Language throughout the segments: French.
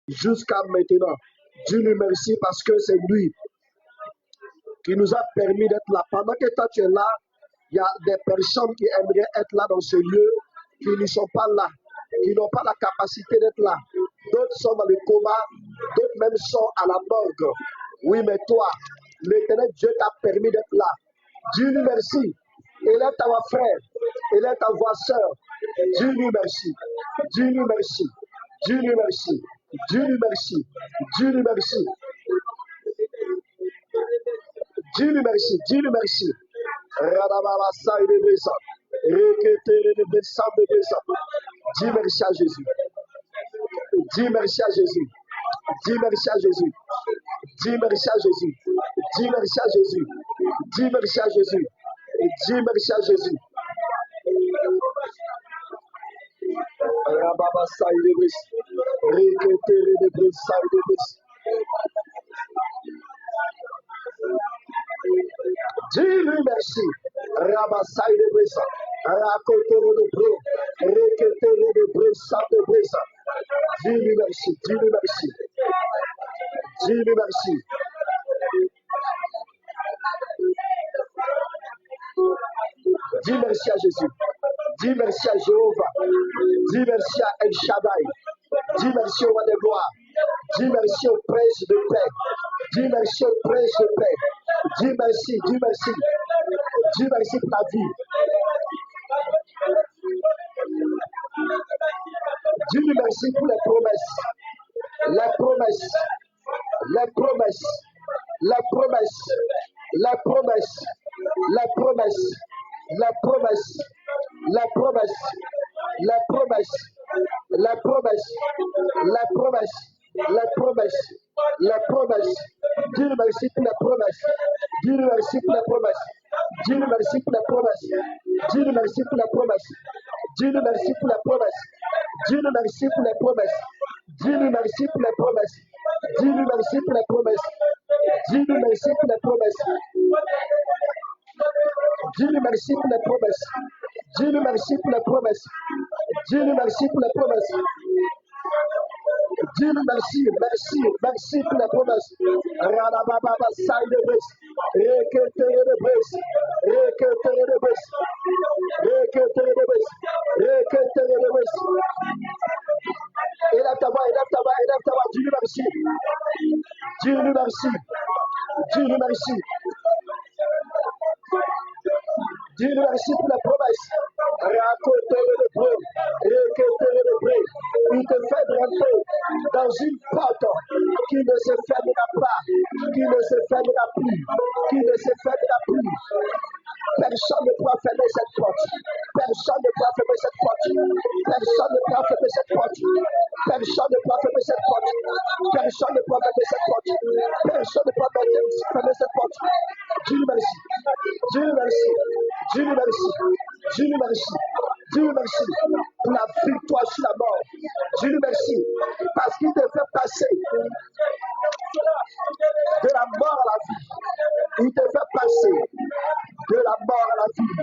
jusqu'à maintenant. Dis-lui merci parce que c'est lui qui nous a permis d'être là. Pendant que toi tu es là, il y a des personnes qui aimeraient être là dans ce lieu, qui ne sont pas là, qui n'ont pas la capacité d'être là. D'autres sont dans le coma, d'autres même sont à la morgue. Oui, mais toi, l'Éternel Dieu t'a permis d'être là. Dis-lui merci. Élève ta voix, frère. Élève ta voix, sœur. Dis-lui merci. Dis-lui merci. Dis-lui merci. Dis-lui merci. Dis-lui merci. Dis-lui merci. Dis-lui merci. Dis merci à Jésus. Dis merci à Jésus. Dis merci à Jésus. Dis merci à Jésus. Dis merci à Jésus. Dis merci à Jésus. Dis merci à Jésus. Dis-lui merci. Rabassai de Bressa. Rakotoro de Bro. Reketoro de Bressa de Bressa. Dis-lui merci. Dis-lui merci. Dis-lui merci. Dis merci à Jésus. Dis merci à Jéhovah. Dis merci à El Shaddai. Dis merci au roi de gloire. Dis merci au prince de paix. Dis merci au prince de paix. Dis merci, dis merci. Dis merci pour ta vie. Dis merci pour les promesses. Les promesses. Les promesses. Les promesses. Les promesses. Les promesses. Les promesses. Les promesses. Les promesses. Les promesses. Les promesses. Les promesses. Les promesses. Dis merci pour les promesses. Dis merci pour les promesses. Dis merci pour les promesses. Dis merci pour les promesses. Dis merci pour les promesses. Dis merci pour les promesses. Dis merci pour les promesses. Dis merci pour les promesses. Dis merci pour les promesses. Dis merci pour les promesses. Dis merci pour les promesses. Dis merci pour les promesses. Dis merci, merci, merci pour les promesses. Radababa saï de bes. Reketere de bes. Reketere de bes. Reketere de bes. Reketere de bes. Élève ta voix, élève ta voix, élève ta voix. Dis-lui merci. Dis-lui merci. Dis-lui merci. Dis-lui merci pour les promesses. Raconte-le le bruit. Reketere de bruit. Il te fait rentrer dans une porte qui ne se fermera pas, qui ne se fermera plus, qui ne se fermera plus. Personne ne pourra fermer cette porte. Personne ne pourra fermer cette porte. Personne ne pourra fermer cette porte. Personne ne pourra fermer cette porte. Personne ne pourra fermer cette porte. Personne ne pourra fermer cette porte. Dieu merci. Dieu merci. Dieu merci. Dieu merci. Dieu merci pour la victoire sur la mort. Dieu merci parce qu'il te fait passer de la mort à la vie. Il te fait passer de la mort à la vie.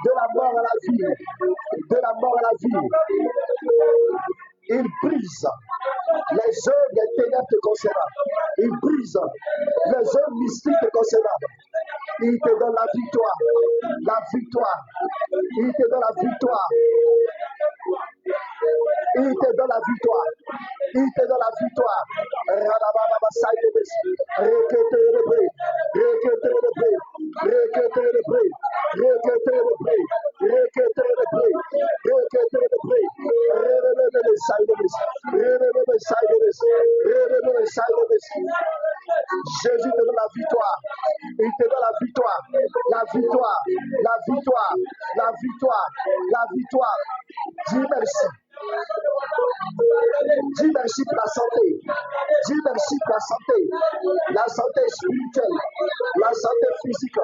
De la mort à la vie. De la mort à la vie. Il brise les œuvres des ténèbres te concernant. Il brise les œuvres mystiques te concernant. Il te donne la victoire. La victoire. Il te donne la victoire. Il te donne la victoire. Il te donne la victoire. Radababa saïdebes. Rekete le bruit. Rekete le bruit. Rekete le bruit. Rekete le bruit. Rekete le bruit. Rekete le bruit. Redebebe saïdebes. Redebebe saïdebes. Redebebe saïdebes. Jésus te donne la victoire. Il te donne la victoire. La victoire. La victoire. La victoire. La victoire. Dis merci. Dis merci pour la santé. Dis merci pour la santé. La santé spirituelle. La santé physique.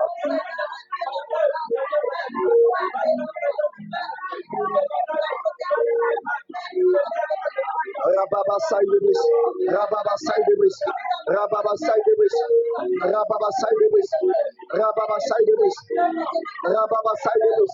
Rababa saïdebes. Rababa saïdebes. Rababa saïdebes. Rababa saïdebes. Rababa saïdebes. Rababa saïdebes.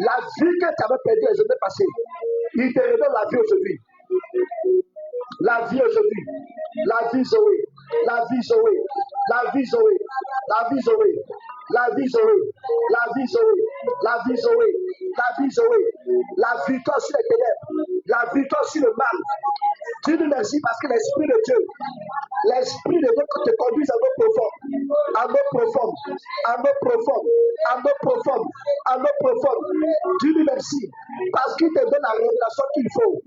La vie que tu avais perdue les années passées, il te redonne la vie aujourd'hui. La vie aujourd'hui. La vie Zoé. La vie Zoé. La vie Zoé. La vie Zoé. La vie Zoé. La vie Zoé. La vie Zoé. La vie Zoé. La victoire sur les ténèbres. La victoire sur le mal. Dieu nous merci parce que l'Esprit de Dieu, l'Esprit de Dieu te conduit à nos profondes, à nos profondes, à nos profondes, à nos profondes, à nos profondes. Dieu nous merci parce qu'il te donne la révélation qu'il faut.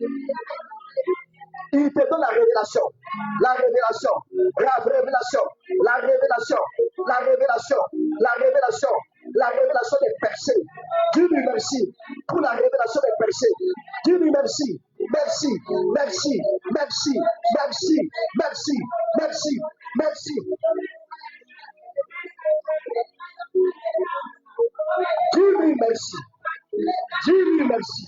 Il te donne la révélation, la révélation, la révélation, la révélation, la révélation, la révélation, la révélation des percées. Dieu lui merci pour la révélation des percées. Dieu lui merci, merci, merci, merci, merci, merci, merci, merci. Dieu lui merci, Dieu lui merci.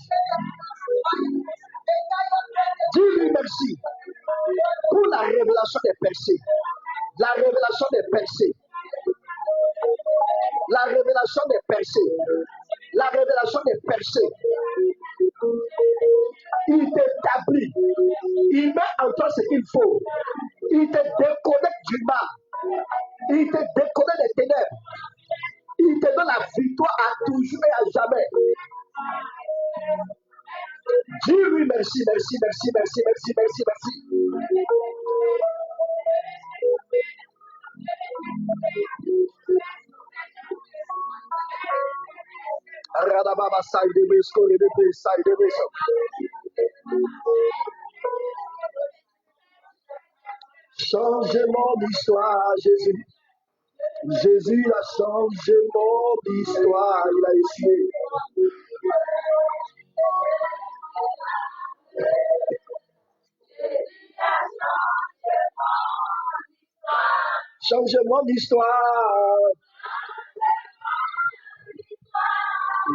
Dieu lui merci pour la révélation des percées. La révélation des percées. La révélation des percées. La révélation des percées. Il t'établit. Il met en toi ce qu'il faut. Il te déconnecte du mal. Il te déconnecte des ténèbres. Il te donne la victoire à toujours et à jamais. Dieu lui merci, merci, merci, merci, merci, merci, merci. Radababa side de Besco et de side de Besco. Changement d'histoire, Jésus. Jésus a changé mon histoire, il a essuyé. Changement d'histoire.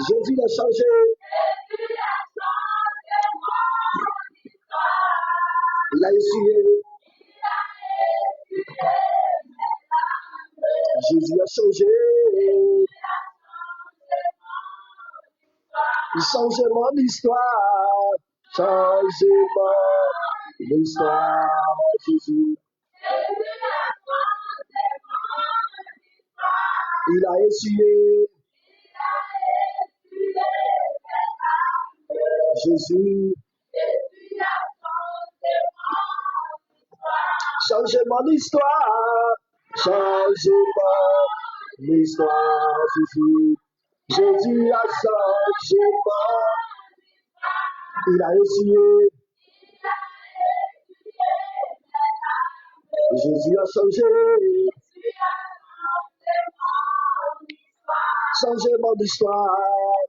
Jésus l'a changé. Il a essuyé. Jésus a changé. Changement d'histoire. Changement d'histoire. Jésus. Il a essuyé. Jésus. Changement d'histoire. Changement d'histoire. Jésus. Jésus a changé. Il a essuyé. Jésus a changé. Changement d'histoire.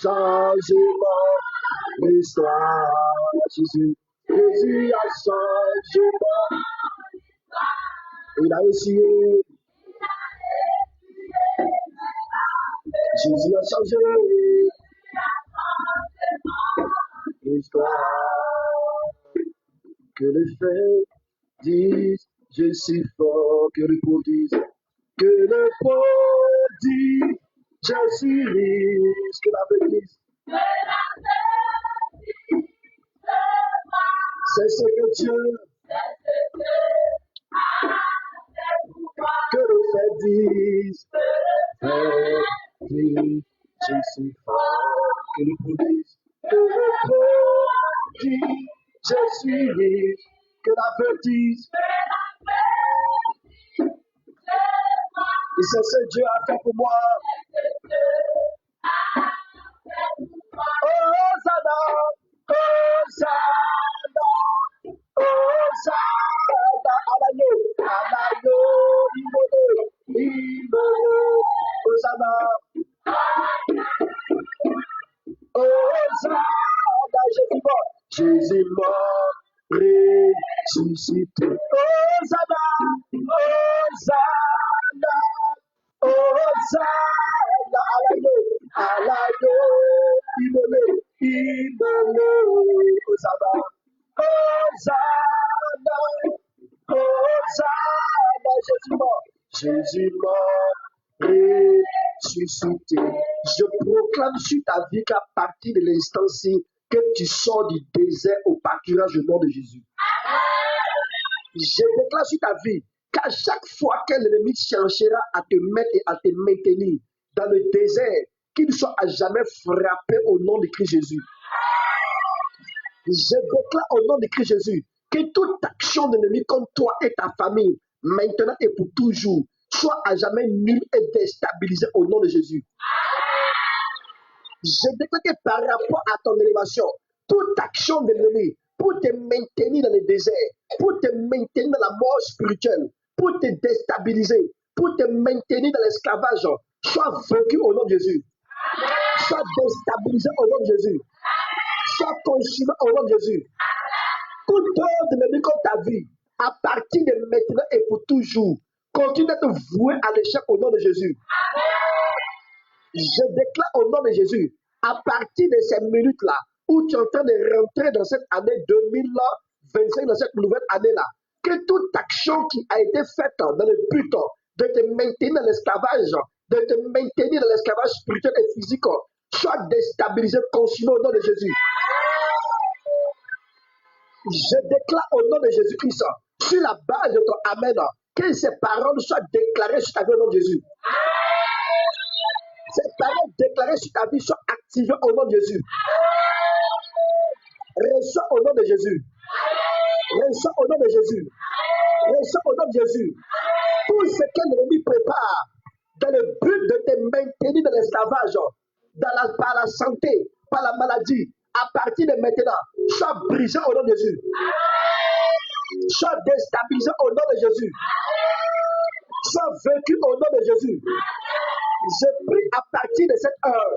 Changement d'histoire. Jésus. Jésus a changé. Il a essuyé. Jésus a changé. L'histoire. Que les faits disent, je suis fort. Que le pauvre dise, que le pauvre dit, je suis riche. Que la bêtise. C'est ce que Dieu. Que le fait dise, je suis fort. Que le pauvre dise, que le pauvre dit, je suis riche. Que la bêtise. Et c'est ce que Dieu a fait pour moi. Hosanna, Hosanna, Hosanna, Alayo, Imolo, Hosanna, Hosanna, Jésus mort, ressuscité. Hosanna, Hosanna, Hosanna, Alayo, Imolo, Hosanna, Hosanna, Hosanna, Jésus mort, ressuscité. Je proclame déclare sur ta vie qu'à partir de l'instant-ci, que tu sors du désert au pâturage au nom de Jésus. Je déclare sur ta vie qu'à chaque fois que l'ennemi cherchera à te mettre et à te maintenir dans le désert, qu'il ne soit à jamais frappé au nom de Christ Jésus. Je déclare au nom de Christ Jésus que toute action d'ennemi contre toi et ta famille, maintenant et pour toujours, soit à jamais nulle et déstabilisée au nom de Jésus. Je déclare que par rapport à ton élévation, toute action de l'ennemi pour te maintenir dans le désert, pour te maintenir dans la mort spirituelle, pour te déstabiliser, pour te maintenir dans l'esclavage, soit vaincu au nom de Jésus. Soit déstabilisé au nom de Jésus. Soit consumé au nom de Jésus. Toute œuvre de l'ennemi contre ta vie, à partir de maintenant et pour toujours, continue d'être voué à l'échec au nom de Jésus. Je déclare au nom de Jésus, à partir de ces minutes-là, où tu es en train de rentrer dans cette année 2025, dans cette nouvelle année-là, que toute action qui a été faite dans le but de te maintenir dans l'esclavage, de te maintenir dans l'esclavage spirituel et physique, soit déstabilisée, consumée au nom de Jésus. Je déclare au nom de Jésus-Christ, sur la base de ton Amen, que ces paroles soient déclarées sur ta vie au nom de Jésus. Ces paroles déclarées sur ta vie soient activées au nom de Jésus. Reçois au nom de Jésus. Reçois au nom de Jésus. Reçois au nom de Jésus. Tout ce que l'ennemi prépare dans le but de te maintenir dans l'esclavage, par la santé, par la maladie, à partir de maintenant, sois brisé au nom de Jésus. Sois déstabilisé au nom de Jésus. Sois vaincu au nom de Jésus. Je prie à partir de cette heure,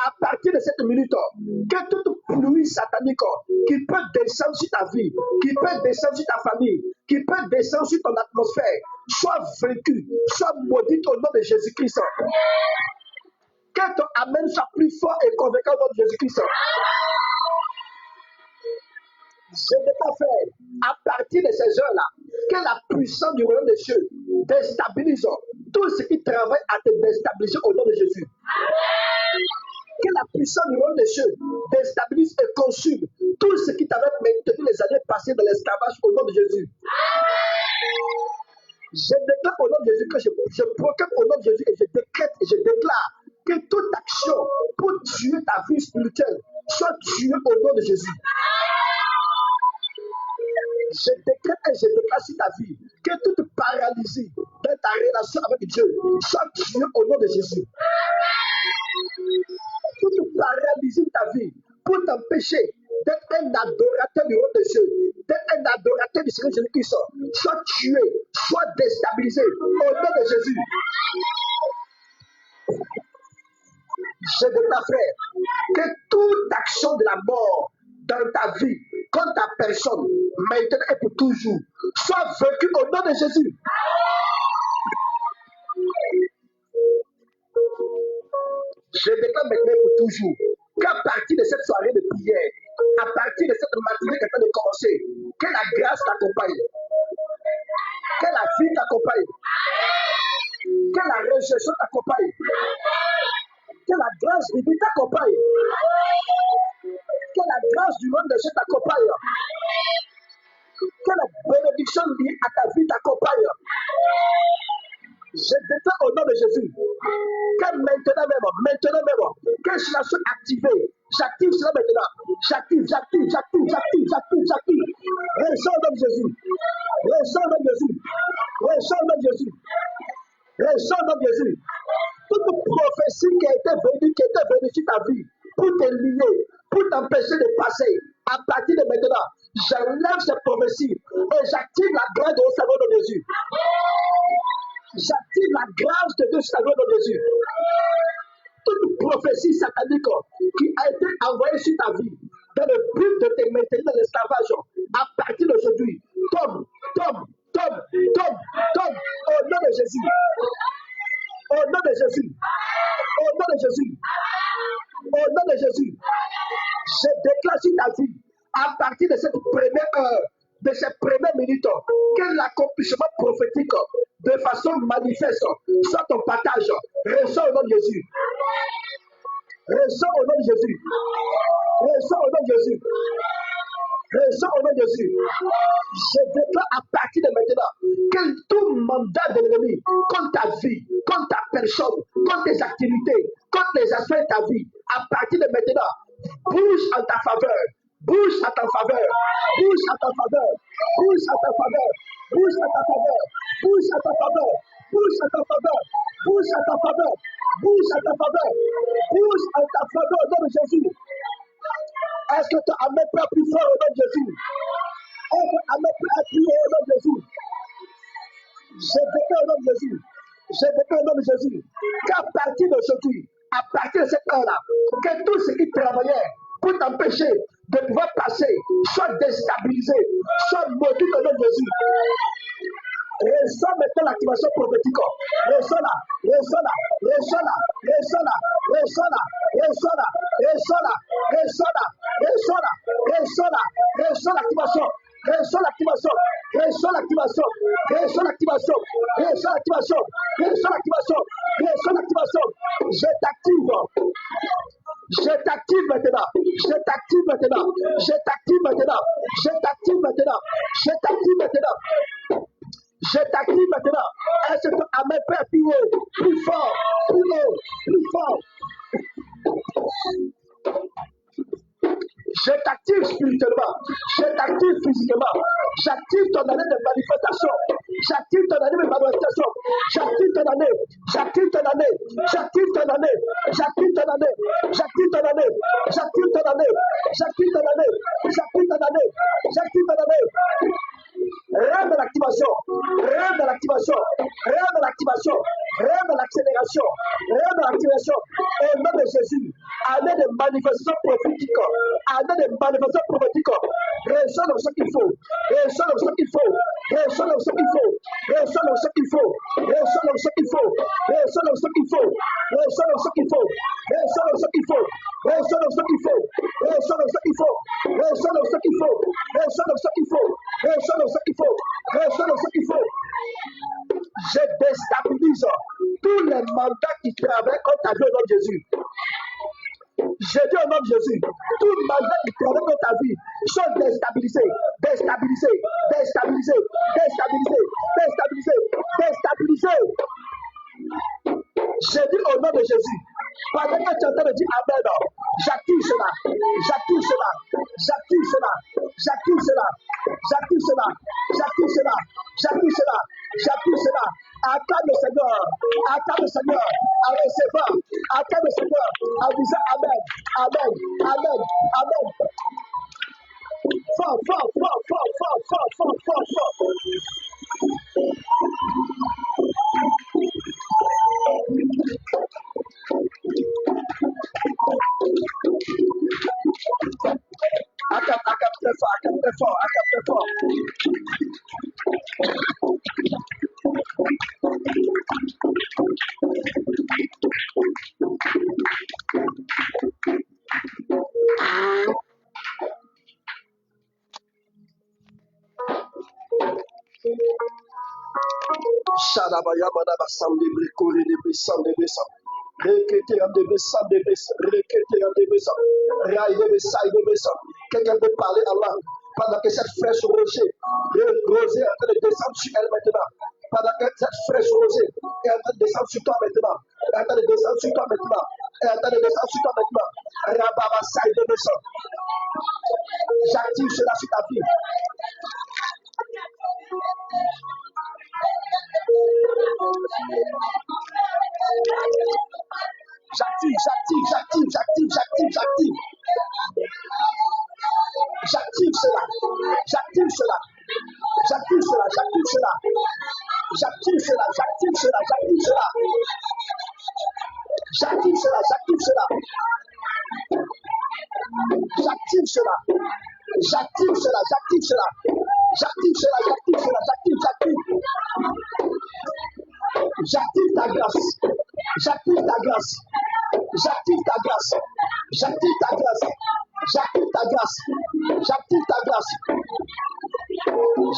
à partir de cette minute, que toute pluie satanique qui peut descendre sur ta vie, qui peut descendre sur ta famille, qui peut descendre sur ton atmosphère, soit vaincue, soit maudite au nom de Jésus-Christ. Que ton Amen soit plus fort et convaincant au nom de Jésus-Christ. Je ne vais pas faire à partir de ces heures-là que la puissance du royaume des cieux déstabilise tout ce qui travaille à te déstabiliser au nom de Jésus. Que la puissance du royaume des cieux déstabilise et consume tout ce qui t'avait maintenu les années passées dans l'esclavage au nom de Jésus. Je déclare au nom de Jésus que je proclame au nom de Jésus et je décrète et je déclare que toute action pour tuer ta vie spirituelle soit tuée au nom de Jésus. Je décrète et je déclare sur ta vie que toute paralysie dans ta relation avec Dieu soit tuée au nom de Jésus. Toute paralysie de ta vie pour t'empêcher d'être un adorateur du royaume des cieux, d'être un adorateur du Seigneur Jésus-Christ, soit tué, soit déstabilisé au nom de Jésus. Je déclare, frère, que toute action de la mort dans ta vie, contre ta personne, maintenant et pour toujours, soit vaincue au nom de Jésus. Je déclare maintenant et pour toujours qu'à partir de cette soirée de prière, à partir de cette matinée qui est en train de commencer, que la grâce t'accompagne, que la vie t'accompagne, que la résurrection t'accompagne, que la grâce divine t'accompagne, que la grâce du monde de Dieu t'accompagne, que la bénédiction liée à ta vie t'accompagne. Je déclare au nom de Jésus que maintenant même, que cela soit activé. J'active cela maintenant. J'active. Reçois au nom de Jésus. Reçois au nom de Jésus. Reçois au nom de Jésus. Reçois au nom de Jésus. Toute prophétie qui était venue sur ta vie pour te lier, pour t'empêcher de passer, à partir de maintenant, j'enlève cette prophétie et j'active la grâce de Dieu au nom de Jésus. J'active la grâce de Dieu sur ta vie au nom de Jésus. Toute prophétie satanique qui a été envoyée sur ta vie dans le but de te maintenir dans l'esclavage, à partir d'aujourd'hui, tombe, au nom de Jésus. Au nom de Jésus. Au nom de Jésus. Au nom de Jésus. Je déclare sur ta vie, à partir de cette première heure, de ces premières minutes, que l'accomplissement prophétique de façon manifeste soit ton partage. Reçois au nom de Jésus. Reçois au nom de Jésus. Reçois au nom de Jésus. Reçois au nom de Jésus. Je déclare à partir de maintenant que tout mandat de l'ennemi contre ta vie, contre ta personne, contre tes activités, contre les aspects de ta vie, à partir de maintenant, bouge en ta faveur. Bouge en ta faveur. Bouge en ta faveur. Bouge en ta faveur. Bouge en ta faveur. Bouge en ta faveur. Bouge en ta faveur. Bouge en ta faveur. Bouge en ta faveur. Bouge en ta faveur au nom de Jésus. Est-ce que tu as même pas plus fort au nom de Jésus? Est-ce que tu as même pas prié au nom de Jésus? Je déclare au nom de Jésus. Je déclare au nom de Jésus qu'à partir d'aujourd'hui, à partir de cette heure-là, que tout ce qui travaillait pour t'empêcher de pouvoir passer soit déstabilisé, soit maudit au nom de Jésus. Reçois maintenant l'activation prophétique. Reçois-la, reçois-la, reçois-la, reçois-la, reçois-la, reçois-la, reçois-la, reçois-la, reçois-la, reçois-la, reçois l'activation. Reçois l'activation, reçois l'activation, reçois l'activation, reçois l'activation, reçois l'activation, reçois l'activation. Je t'active. Je t'active maintenant. Je t'active maintenant. Je t'active maintenant. Je t'active maintenant. Je t'active maintenant. Je t'active maintenant. Est-ce que tu as mes pères plus haut, plus fort, plus haut, plus fort? Je t'active spirituellement, je t'active physiquement, j'active ton année de manifestation, j'active ton année de manifestation, j'active ton année, j'active ton année, j'active ton année, j'active ton année, j'active ton année, j'active ton année, j'active ton année, j'active ton année, j'active ton année. Rêve de l'activation, rêve de l'activation, rêve de l'activation, rêve de l'accélération, rêve de l'activation. Au nom de Jésus, année de manifestation prophétique, année de manifestation prophétique. Reçois dans ce qu'il faut, reçois dans ce qu'il faut, reçois dans ce qu'il faut, reçois dans ce qu'il faut, reçois dans ce qu'il faut, reçois dans ce qu'il faut, reçois dans ce qu'il faut, reçois dans ce qu'il faut, reçois dans ce qu'il faut, reçois dans ce qu'il faut, reçois dans ce qu'il faut, reçois dans ce qu'il faut, reçois dans ce qu'il faut, reçois dans ce qu'il faut. Je déstabilise tous les mandats qui travaillent contre ta vie au nom de Jésus. Je dis au nom de Jésus, tout mandat qui travaille contre ta vie sont déstabilisés, déstabilisés, déstabilisés, déstabilisés, déstabilisés, déstabilisés. Je dis au nom de Jésus, pendant que tu es en train de dire Amen, j'active cela, j'active cela, j'active cela, j'active cela, j'active cela, j'active cela, j'active cela, j'active cela. Attends le Seigneur, attends le Seigneur, à recevoir, attends le Seigneur, à dire Amen, Amen, Amen, Amen. Fort, fort, fort, fort, fort, fort, fort, fort, fort. Accap très fort, accap très fort, accap très fort. Shadabaya Badaba Sandi Brikuri de Bissan de Bissan. Rekete en de Bissan de Bissan. Rekete en de Bissan. Rai de Bissan de Bissan. Quelqu'un peut parler à Allah pendant que cette fraîche rosée est en train de descendre sur elle maintenant. Pendant que cette fraîche rosée est en train de descendre sur toi maintenant. Est en train de descendre sur toi maintenant. Est en train de descendre sur toi maintenant. Rababa Sai de Bissan. J'active cela sur ta vie. J'active, j'active, j'active, j'active, j'active, j'active. J'active cela. J'active cela. J'active cela. J'active cela. J'active cela. J'active cela. J'active cela. J'active cela. J'active cela. J'active cela. J'active cela. J'active cela. J'active cela. J'active cela. J'active. J'active. J'active ta grâce. J'active ta grâce. J'active ta grâce. J'active ta grâce. J'active ta grâce. J'active ta grâce.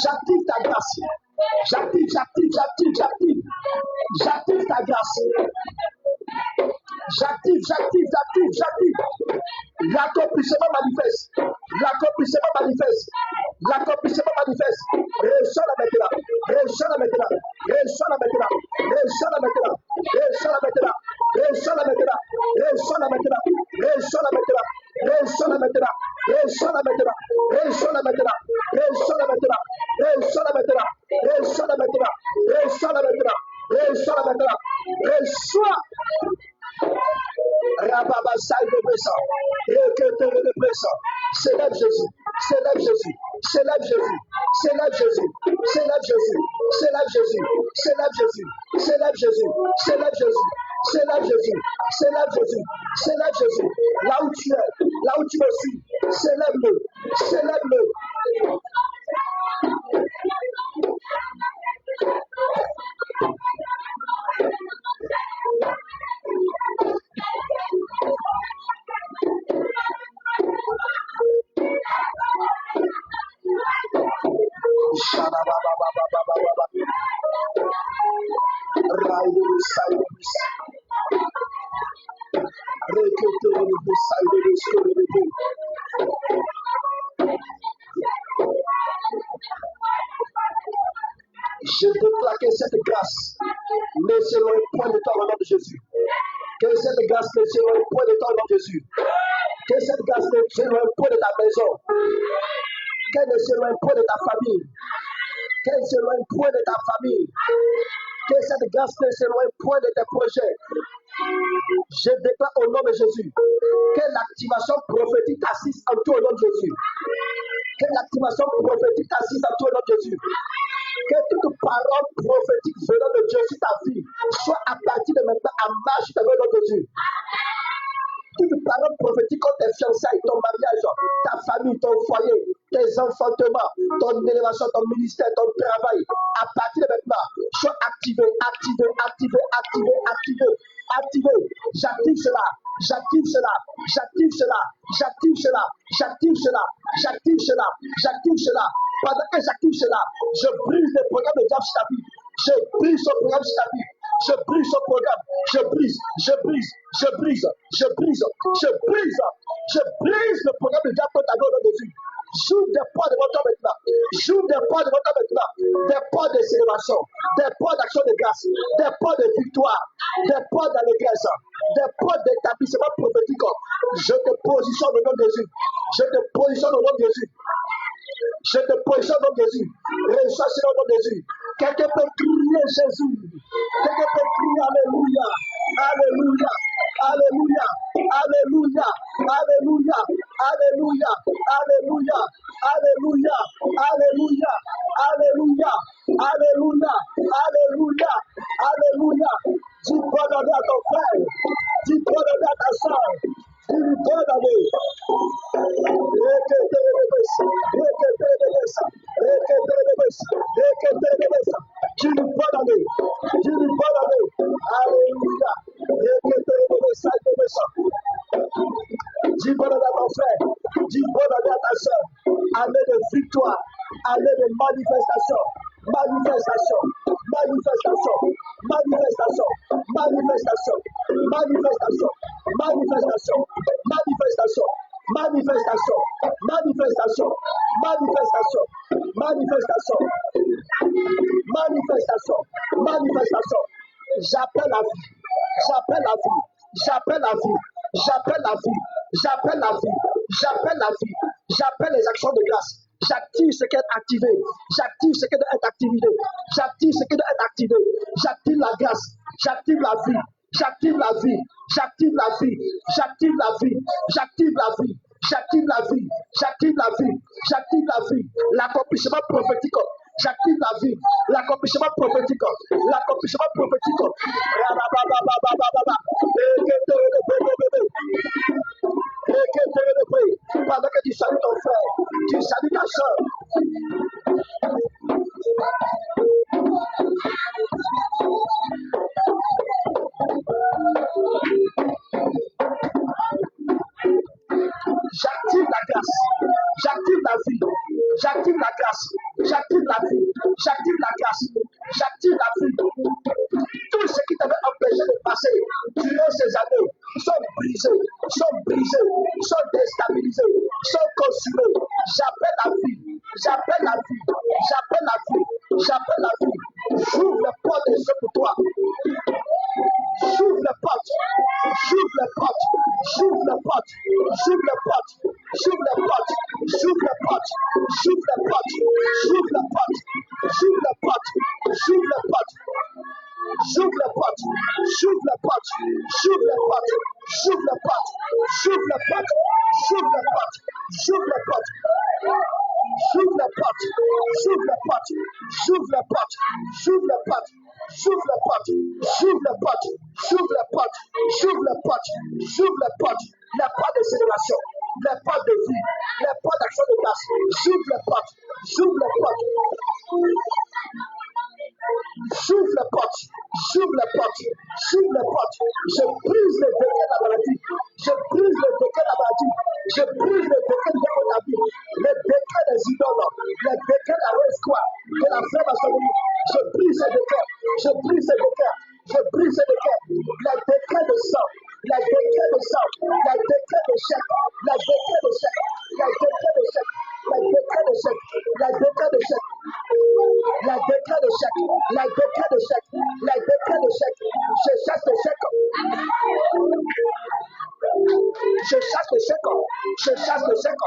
J'active ta grâce. J'active, j'active, j'active, j'active. J'active ta grâce. J'active. L'accomplissement manifeste. L'accomplissement manifeste. L'accomplissement manifeste. Reçois-la maintenant. Reçois-la maintenant. Reçois-la maintenant. Reçois-la maintenant. Reçois-la maintenant. Reçois-la maintenant. Reçois-la maintenant. Reçois-la maintenant. Reçois-la maintenant. Reçois-la maintenant. Reçois-la maintenant. Reçois-la maintenant. Reçois-la maintenant. Reçois-la maintenant. Reçois-la maintenant. Reçois-la maintenant. Reçois. Rababasaï de Bessa, Requeteur de Bessa, célèbre Jésus, célèbre Jésus, célèbre Jésus, célèbre Jésus, célèbre Jésus, célèbre Jésus, célèbre Jésus, célèbre Jésus, célèbre Jésus, célèbre Jésus, célèbre Jésus, célèbre Jésus, là où tu es, là où tu me suis, célèbre-le, célèbre-le. Je déclare que cette grâce ne s'éloigne point de toi au nom de Jésus. Que cette grâce ne s'éloigne point de toi au nom de Jésus. Que cette grâce ne s'éloigne point de ta maison. Qu'elle ne s'éloigne point de ta famille. Qu'elle ne s'éloigne point de ta famille. Que cette grâce ne s'éloigne point de tes projets. Je déclare au nom de Jésus que l'activation prophétique assiste en toi au nom de Jésus. Que l'activation prophétique assiste en toi au nom de Jésus. Que toute parole prophétique venant de Dieu sur ta vie soit à partir de maintenant en marche au nom de Jésus. Toute parole prophétique contre tes fiançailles, ton mariage, ta famille, ton foyer, tes enfantements, ton élévation, ton ministère, ton travail, à partir de maintenant, sois activé. J'active cela. Pendant que j'active cela, je brise le programme de diable sur ta vie. Je brise son programme sur ta vie. Je brise son programme. Je brise le programme de diable contre ta vie au nom de Jésus. J'ouvre des portes devant toi maintenant. Des portes de célébration, des portes d'action de grâce, des portes de victoire, des portes d'allégresse, des portes d'établissement prophétique. Je te positionne au nom de Jésus. Reçois ce nom de Jésus. Quelqu'un peut crier Jésus. Quelqu'un peut crier Alléluia. Alléluia. Alléluia. Alléluia. Alléluia. Alléluia. Alléluia. Alléluia. Alléluia. Alléluia. Alléluia. Alléluia. Alléluia. Dis pardonner à ton frère. Dis pardonner à ta soeur. Dis pardonner. Dis bonheur à ton frère, dis bonheur à ta soeur. Année de victoire, année de manifestation, manifestation, manifestation, manifestation, manifestation, manifestation, manifestation, manifestation, manifestation, manifestation, manifestation, manifestation, manifestation, manifestation. J'appelle la vie, j'appelle la vie, j'appelle la vie, j'appelle la vie, j'appelle la vie, j'appelle la vie, j'appelle les actions de grâce. J'active ce qui est activé, j'active ce qui doit être activé, j'active ce qui doit être activé, j'active la grâce, j'active la vie, j'active la vie, j'active la vie, j'active la vie, j'active la vie, j'active la vie, j'active la vie, j'active la vie, l'accomplissement prophétique. J'active la vie, l'accomplissement prophétique, l'accomplissement prophétique. Pendant que tu salues ton frère, tu salues ta soeur. J'active la grâce, j'active la vie, j'active la grâce, j'active la vie, j'active la grâce, j'active la vie. Tout ce qui t'avait empêché de passer durant ces années, brisés, sont déstabilisés, sont consumés. J'appelle la vie, j'appelle la vie, j'appelle la vie, j'appelle la vie. J'ouvre les portes de ce pour toi. J'ouvre les portes, j'ouvre les portes, j'ouvre les portes, j'ouvre les portes, j'ouvre les portes, j'ouvre les portes, j'ouvre les portes, j'ouvre les portes, j'ouvre les portes, j'ouvre les portes. J'ouvre la porte, j'ouvre la porte, j'ouvre la porte, j'ouvre la porte, j'ouvre la porte, j'ouvre la porte, j'ouvre la porte, j'ouvre la porte, j'ouvre la porte, j'ouvre la porte, j'ouvre la porte, j'ouvre la porte, j'ouvre la porte, j'ouvre la porte, j'ouvre la porte, j'ouvre la porte, la porte de célébration, la porte de vie, la porte d'action de grâce, j'ouvre la porte, j'ouvre la porte. J'ouvre la porte, j'ouvre la porte, j'ouvre la porte. Je brise le décret de la maladie. Je brise le décret de la maladie. Je brise le décret de la vie. Le décret des idoles, le décret de la rescouade, de la femme à son ami. Je brise ce décret. Je brise ce décret. Je brise ce décret. Le décret de sang. La décret de sang. La décret de chèque. La décret de chèque. La décret de chèque. La décret de chèque. La décret de chèque. La décret de chèque. La décret de chèque. La décret de chèque. Je chasse le chèque. Je chasse le chèque. Je chasse le chèque.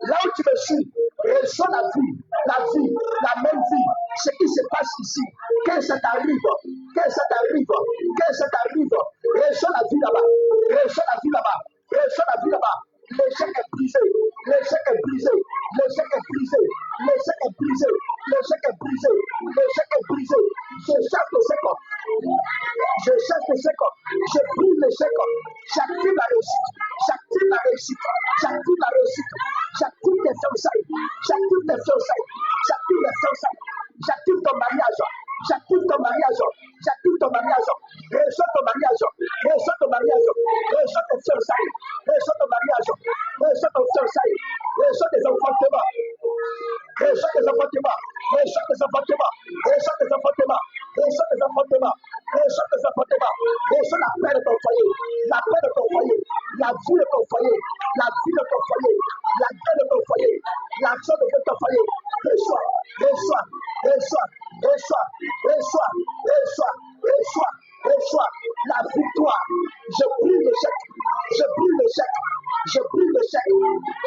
Là où tu me suis, reçois la vie, la même vie. Ce qui se passe ici, que ça t'arrive, que ça t'arrive, que ça t'arrive, reçois la vie là-bas, reçois la vie là-bas, reçois la vie là-bas. L'échec est brisé, l'échec est brisé, l'échec est brisé, l'échec est brisé, l'échec est brisé, l'échec est brisé. Je chasse le chèque, je chasse le chèque, je brise le chèque, j'active la réussite, j'active la réussite, j'active la réussite, j'active tes fiançailles, j'active tes fiançailles, j'active les fiançailles, j'active ton mariage, j'active ton mariage, j'active ton mariage, reçois ton mariage, reçois ton mariage, reçois tes fiançailles, reçois ton mariage, reçois ton fiançailles, reçois tes enfantements, reçois tes enfantements, reçois tes enfantements, reçois tes enfantements, reçois tes enfantements, reçois tes enfantements, reçois la paix de ton foyer, la paix de ton foyer, la vie de ton foyer, la vie de ton foyer, la paix de ton foyer, l'action de ton foyer, reçois, reçois, reçois, reçois, reçois, reçois, reçois, reçois la victoire. Je prie le chèque, je prie le chèque, je prie le chèque,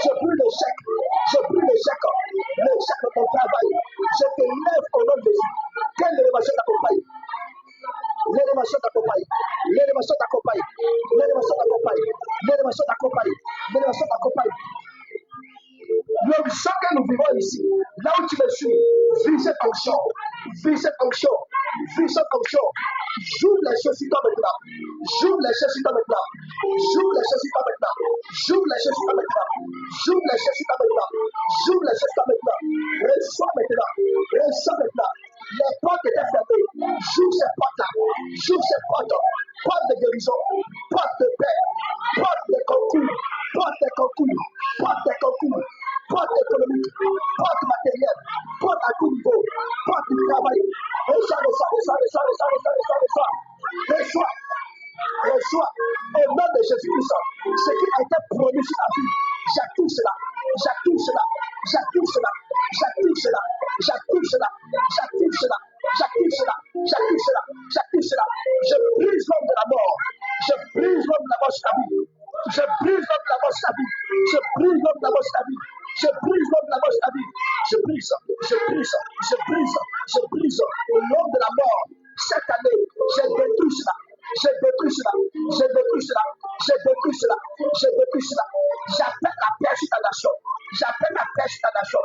je prie le chèque, je prie le chèque de ton travail. Je te lève au nom de Jésus. Quelle élévation t'accompagne? L'élévation t'accompagne, l'élévation t'accompagne, l'élévation t'accompagne, l'élévation t'accompagne, l'élévation t'accompagne. L'onction que nous vivons ici, là où tu me suis, vis cette onction, vis cette onction, vis cette onction. J'ouvre les choses sur toi maintenant, j'ouvre les choses sur toi maintenant, j'ouvre les choses sur toi maintenant, j'ouvre les choses sur toi maintenant, j'ouvre les choses sur toi maintenant, j'ouvre les choses sur toi maintenant. Reçois maintenant, reçois maintenant. Les portes étaient fermées, j'ouvre ces portes-là, j'ouvre ces portes, porte de guérison, porte de paix, porte de concours, porte de concours, porte de concours. Porte économique, porte matérielle, porte à tout niveau, porte du travail. Reçois, reçois, au nom de Jésus-Christ, ce qui a été promis sur ta vie, j'active cela, j'active cela, j'active cela, j'active cela, j'active cela, j'active cela, j'active cela, j'active cela, j'active cela. Je brise l'homme de la mort, je brise l'homme de la mort sur ta vie, je brise l'homme de la mort sur ta vie, je brise l'homme de la mort sur ta vie. Je brise l'homme de la mort de ta vie. Je brise, je brise, je brise, je brise l'homme de la mort. Cette année, je détruis cela. Je détruis cela. Je détruis cela. Je détruis cela. Je détruis cela. J'appelle la paix sur ta nation. J'appelle la paix sur ta nation.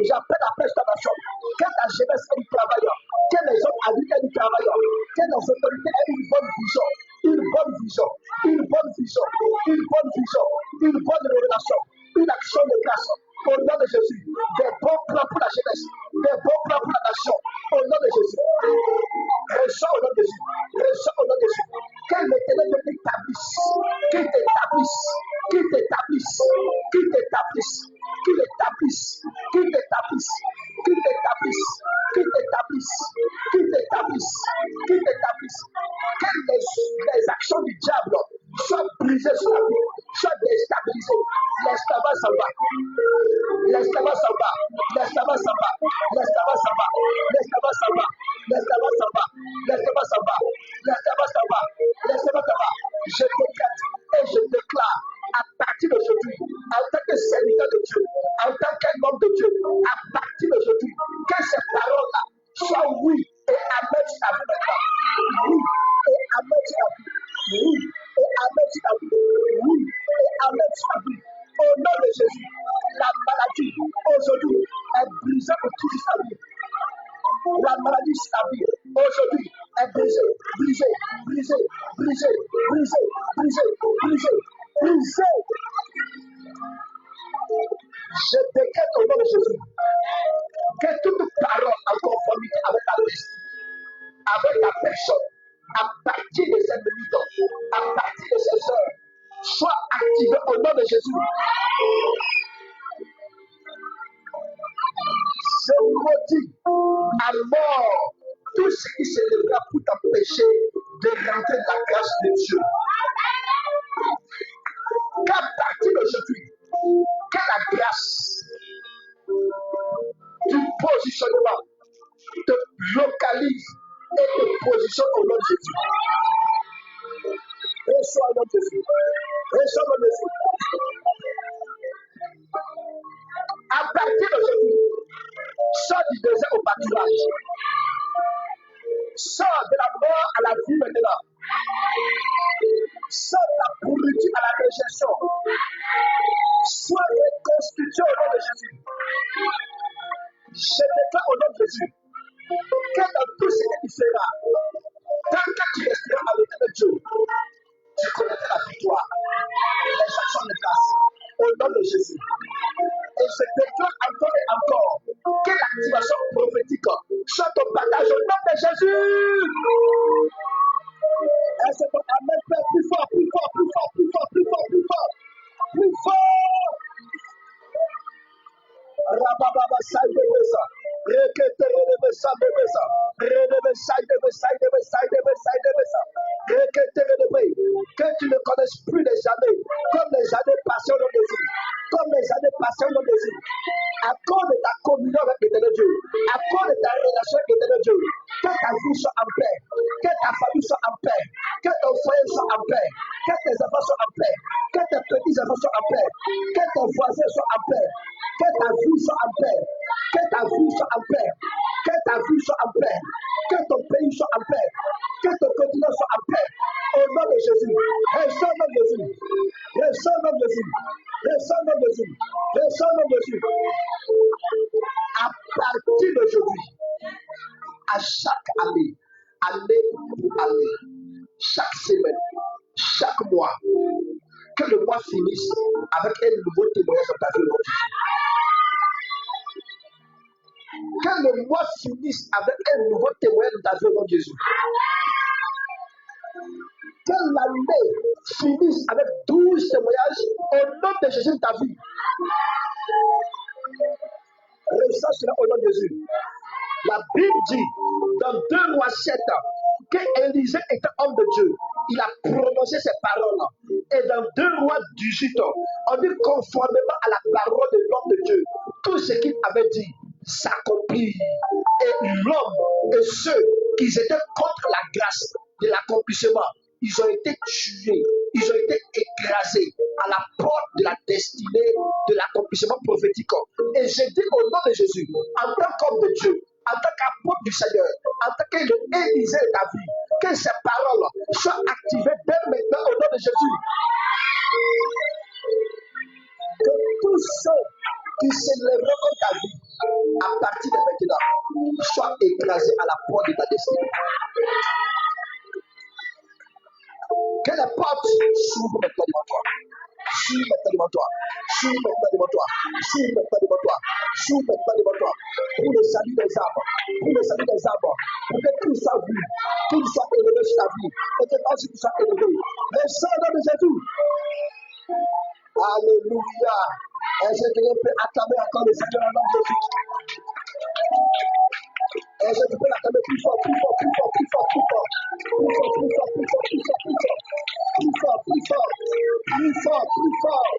J'appelle la paix sur ta nation. Que ta jeunesse ait du travail. Que les hommes adultes aient du travail. Que les autorités aient une bonne vision. Une bonne vision. Une bonne vision. Une bonne vision. Une bonne révélation. Une action de grâce. Au nom de Jésus, des bons plans pour la jeunesse, des bons plans pour la nation, au nom de Jésus. Reçois au nom de Jésus, reçois au nom de Jésus. Que l'Éternel t'établisse, qu'il t'établisse, qu'il t'établisse, qu'il t'établisse, qu'il t'établisse, qu'il t'établisse, qu'il t'établisse, qu'il t'établisse, qu'il t'établisse, qu'il t'établisse. Que les actions du diable soient brisées sur la vie. brisé. L'esclavage s'en va. L'esclavage s'en va. L'esclavage s'en va. L'esclavage s'en va. L'esclavage s'en va. L'esclavage s'en va. L'esclavage s'en va. L'esclavage s'en va. L'esclavage s'en va. Je décrète et je déclare à partir d'aujourd'hui, en tant que serviteur de Dieu, en tant qu'un homme de Dieu, à partir d'aujourd'hui, que ces paroles-là soient oui et amen sur ta vie maintenant. Oui et amen sur ta vie. Oui et amen sur ta vie. Oui et amen sur ta vie. Au nom de Jésus, la maladie aujourd'hui est brisée pour toute sa vie. La maladie sur ta vie aujourd'hui est brisée, brisée, brisée, brisée, brisée, brisée, brisée, brisée. Je décrète au nom de Jésus que toute parole en conformité avec ta destinée, avec ta personne, à partir de cette minute, à partir de ces heures, soit activée au nom de Jésus. Je maudis à mort tout ce qui se lèvera pour t'empêcher de rentrer dans la grâce de Dieu. Qu'à partir d'aujourd'hui, que la grâce du positionnement te localise et te positionne au nom de Jésus. Reçois au nom de Jésus. Reçois au nom de Jésus. À partir d'aujourd'hui, sors du désert au pâturage. Sors de la mort à la vie maintenant. Sors de la pourriture à la réjection. Sois reconstitué au nom de Jésus. Je déclare au nom de Jésus que dans tout ce que tu feras, tant que tu resteras à l'état de Dieu, tu connaîtras la victoire. Les actions de grâce au nom de Jésus. Et je déclare encore et encore que l'activation prophétique soit ton partage au nom de Jésus. Est-ce que ton amen fait plus fort, plus fort, plus fort, plus fort, plus fort, plus fort, plus fort? Rabababa Saïdebesa, Reketerebesa, que tu ne connaisses plus les années, comme les années passées au nom de Jésus, comme les années passées au nom de Jésus, à cause de ta communion avec l'éternel Dieu, à cause de ta relation avec l'éternel Dieu, que ta vie soit en paix, que ta famille soit en paix, que ton foyer soit en paix, que tes enfants soient en paix, que tes petits enfants soient en paix, que tes voisins soient en paix, que ta vie soit en paix, que ta vie soit en paix, que ta vie soit en paix, que ton pays soit en paix, que ton continent soit en paix. Au nom de Jésus, reçois le nom de Jésus, reçois le nom de Jésus, reçois le nom de Jésus, reçois le nom de Jésus. À partir d'aujourd'hui, à chaque année, année pour année, chaque semaine, chaque mois, que le mois finisse avec un nouveau témoignage de ta vie aujourd'hui. Que le mois finisse avec un nouveau témoignage de ta vie au nom de Jésus. Que l'année finisse avec 12 témoignages au nom de Jésus de ta vie. Reçois cela au nom de Jésus. La Bible dit dans 2 Rois 7 que Élisée était homme de Dieu. Il a prononcé ces paroles. Et dans 2 Rois 18, on dit conformément à la parole de l'homme de Dieu, tout ce qu'il avait dit s'accomplit. Et l'homme et ceux qui étaient contre la grâce de l'accomplissement, ils ont été tués, ils ont été écrasés à la porte de la destinée de l'accomplissement prophétique. Et je dis au nom de Jésus, en tant qu'homme de Dieu, en tant qu'apôtre du Seigneur, en tant qu'Élisée de ta vie, que ces paroles soient activées dès maintenant au nom de Jésus. Que tous ceux qui s'élèveront contre ta vie, à partir de maintenant, soient écrasés à la porte de ta destinée. Que les portes s'ouvrent maintenant devant toi. S'ouvrent maintenant devant toi. S'ouvrent maintenant devant toi. S'ouvrent maintenant devant toi. S'ouvrent maintenant devant toi. Pour le salut des âmes. Pour le salut des âmes. Pour que tout soit vu. Tout soit élevé sur ta vie. Et que ton tout soit élevé. Le Seigneur de Jésus. Alléluia. Est-ce que quelqu'un peut acclamer encore le Seigneur en nom de Jésus? Est-ce que tu peux l'acclamer plus fort, plus fort, plus fort, plus fort, plus fort, plus fort, plus fort, plus fort, plus fort, plus fort, plus fort, plus fort, plus fort, plus fort.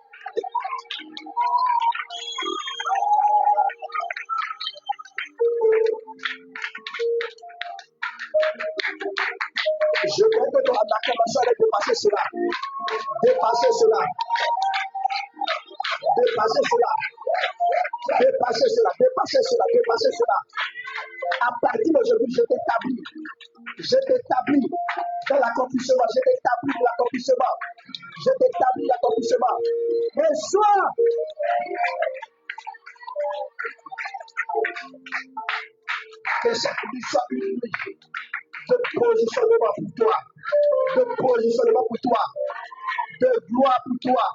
bénédiction allait dépasser cela. Dépasser cela. Dépasser cela. Dépasser cela. Dépasser cela. Dépasser cela. À partir d'aujourd'hui, je t'établis. Je t'établis dans l'accomplissement. Je t'établis dans l'accomplissement. Je t'établis dans l'accomplissement. Et sois que cette nuit soit une nuit de positionnement pour toi. De positionnement pour toi. De gloire pour toi.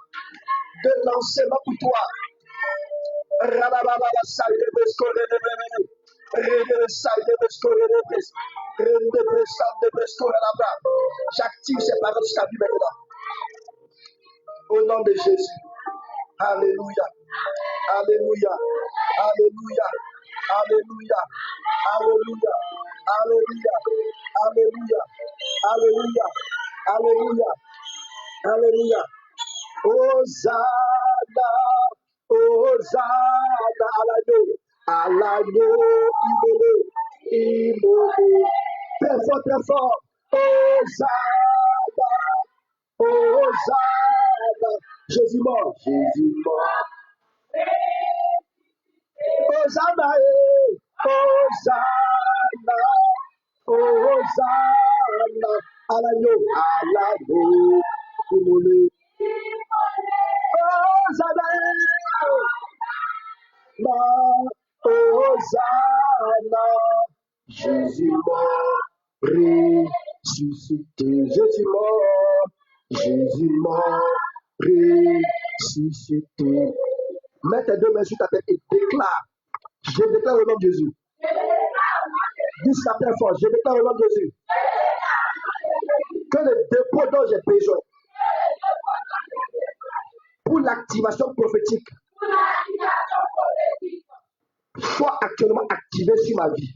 De lancement pour toi. J'active ces paroles jusqu'à vie maintenant. Au nom de Jésus. Alléluia. Alléluia. Alléluia. Alléluia. Alléluia. Alléluia. Alléluia. Alléluia. Alléluia. Alléluia. Hosanna. Hosanna à l'agneau immolé. Très fort. Hosanna. Hosanna. Jésus mort. Jésus mort. Hosanna. Hosanna. Hosanna à l'agneau immolé. Hosanna. Hosanna, Jésus mort, ressuscité. Jésus mort, ressuscité. Mets tes deux mains sur ta tête et déclare. Je déclare au nom de Jésus. Dis ça très fort. Je déclare au nom de Jésus. Que le dépôt dont j'ai besoin pour l'activation prophétique soit actuellement activé sur ma vie.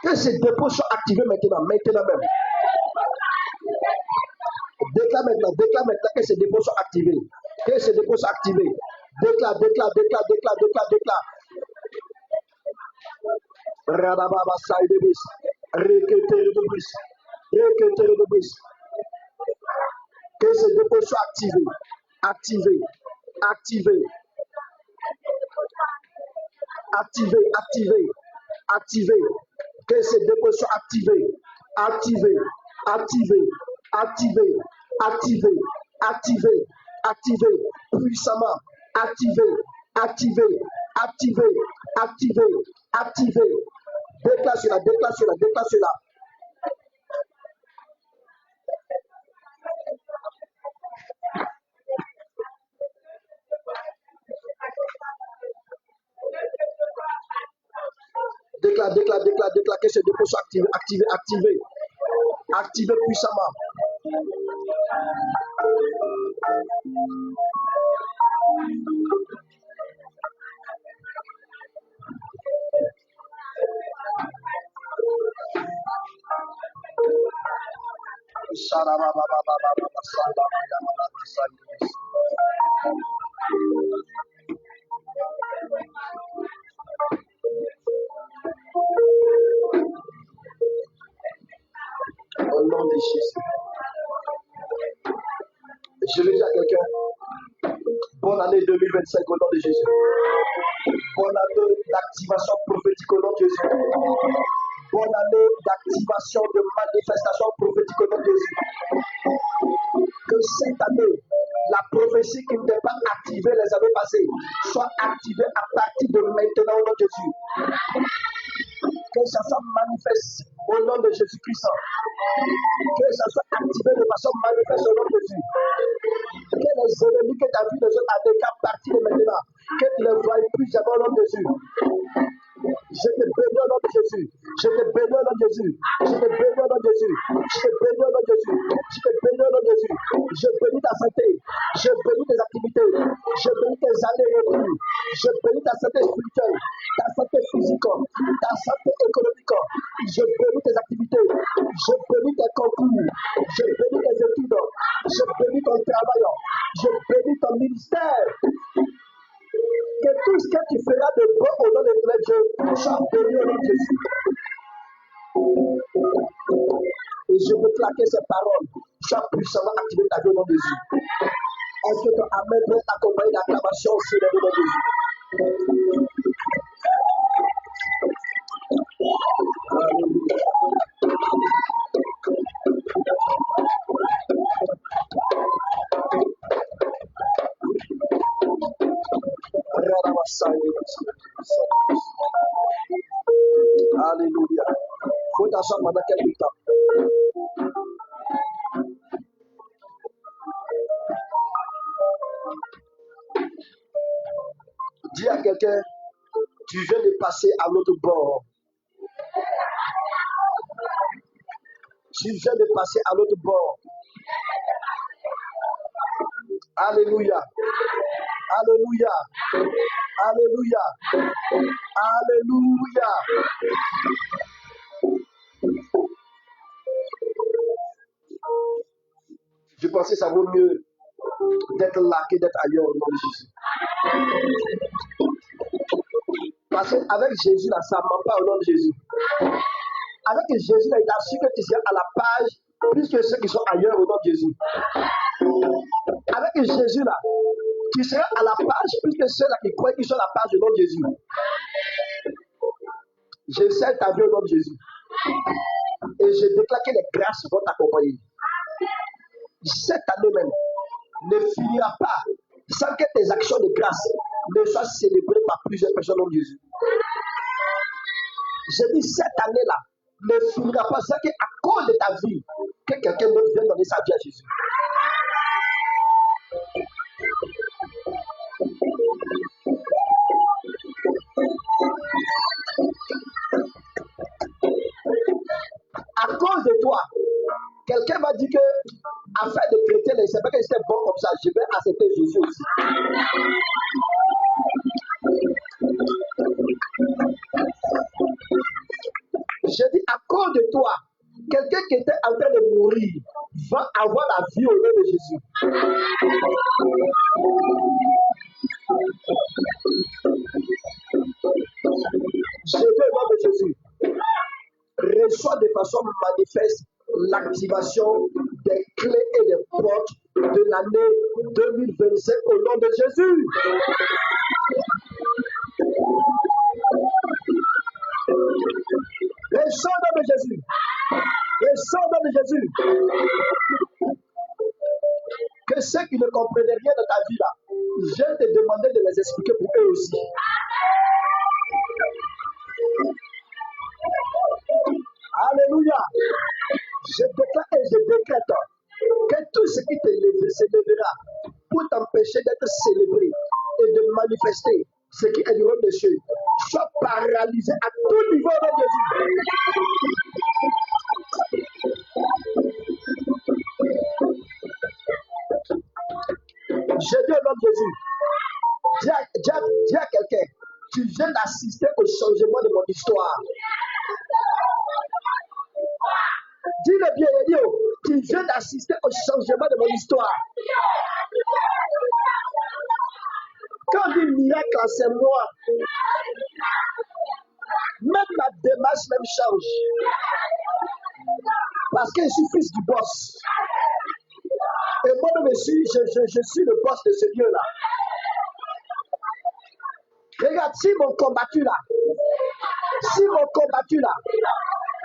Que ces dépôts soient activés maintenant même. Déclare maintenant que ces dépôts soient activés. Que ces dépôts soient activés. Déclare. Radababa Saïdebis. Reketeredobis. Que ces dépôts soient activés. Que ces dépôts soient activés puissamment, activés. Déclare cela. Déclare que ces dépôts soient activés puissamment. Au nom de Jésus. Je le dis à quelqu'un. Bonne année 2025 au nom de Jésus. Bonne année d'activation prophétique au nom de Jésus. Bonne année d'activation de manifestation prophétique au nom de Jésus. Que cette année, la prophétie qui n'était pas activée les années passées soit activée à partir de maintenant au nom de Jésus. Que ça soit manifeste au nom de Jésus-Christ. Que ça soit activé de façon manifeste au nom de Jésus. Que les ennemis que tu as vus les autres années, qu'à partir de maintenant, que tu ne les voies plus jamais au nom de Jésus. Je te bénis au nom de Jésus. Je te bénis au nom de Jésus. Je te bénis au nom de Jésus. Je te bénis au nom de Jésus. Je te bénis au nom de Jésus. Je bénis ta santé. Je bénis tes activités. Je bénis tes allers-retours. Je bénis ta santé spirituelle, ta santé physique, ta santé économique. Je bénis tes activités. Je bénis tes concours. Je bénis tes études. Je bénis ton travail. Je bénis ton ministère. Que Que tout ce que tu feras de bon au nom de Dieu soit béni au nom de Jésus. Et je veux claquer ces paroles. Sois puissamment activé ta vie au nom de Jésus. Est-ce que ton amen peut accompagner l'acclamation aussi au nom de Jésus? Alléluia. Il faut t'asseoir pendant quelques temps. Dis à quelqu'un, tu viens de passer à l'autre bord. Tu viens de passer à l'autre bord. Alléluia. Alléluia. Alléluia. Alléluia. Je pensais que ça vaut mieux d'être là que d'être ailleurs au nom de Jésus. Parce qu'avec Jésus, là, ça ne ment pas au nom de Jésus. Avec Jésus, là, il a su que tu seras à la page plus que ceux qui sont ailleurs au nom de Jésus. Avec Jésus, là, tu seras à la page plus que ceux-là qui croient qu'ils sont à la page au nom de Jésus. Je sais ta vie au nom de Jésus. Et je déclare que les grâces vont t'accompagner. Cette année même ne finira pas sans que tes actions de grâce ne soient célébrées par plusieurs personnes au nom de Jésus. Je dis cette année-là ne finira pas sans qu'à cause de ta vie, que quelqu'un d'autre vienne donner sa vie à Jésus. À cause de toi, quelqu'un m'a dit que afin de chrétien, il ne sait pas que c'était bon comme ça, je vais accepter Jésus aussi. Je dis à cause de toi, quelqu'un qui était en train de mourir va avoir la vie au nom de Jésus. Je veux au nom de Jésus. Reçois de façon manifeste l'activation des clés et des portes de l'année 2025 au nom de Jésus. Reçois au nom de Jésus. Reçois au nom de Jésus. Que ceux qui ne comprenaient rien de ta vie là, je vais te demander de les expliquer pour eux aussi. Alléluia. Je déclare et je décrète que tout ce qui se lèvera pour t'empêcher d'être célébré et de manifester ce qui est du royaume de Dieu soit paralysé à tout niveau au nom de Jésus. Je dis au nom de Jésus, dis à quelqu'un, tu viens d'assister au changement de mon histoire. Dis-le bien, tu viens d'assister au changement de mon histoire. Quand on dit miracle, c'est moi. Même ma démarche même change. Parce que je suis fils du boss. Et moi-même, je suis le boss de ce lieu-là. Regarde, si mon combattu là,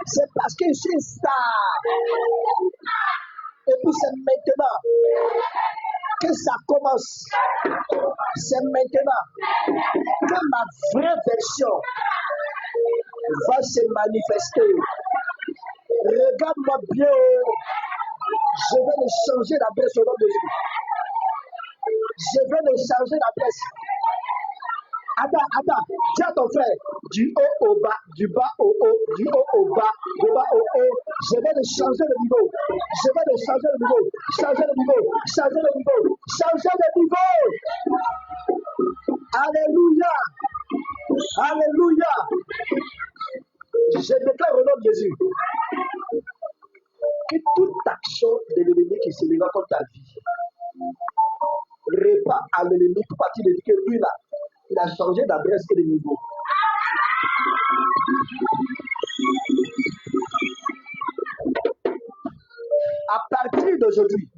c'est parce que je suis une star. Et puis c'est maintenant que ça commence. C'est maintenant que ma vraie version va se manifester. Regarde-moi bien. Je vais le changer d'adresse au nom de Jésus. Je vais le changer d'adresse. Attends, dis à ton frère, du haut au bas, du bas au haut, du haut au bas, du bas au haut. Je vais le changer de niveau. Je vais le changer de niveau. Changer de niveau. Changer de niveau. Changer de niveau. Alléluia. Alléluia. Je déclare au nom de Jésus que toute action de l'ennemi qui se lèvera contre ta vie, répand à l'ennemi pour partir de dire que lui là, Il a changé d'adresse et de niveau. À partir d'aujourd'hui,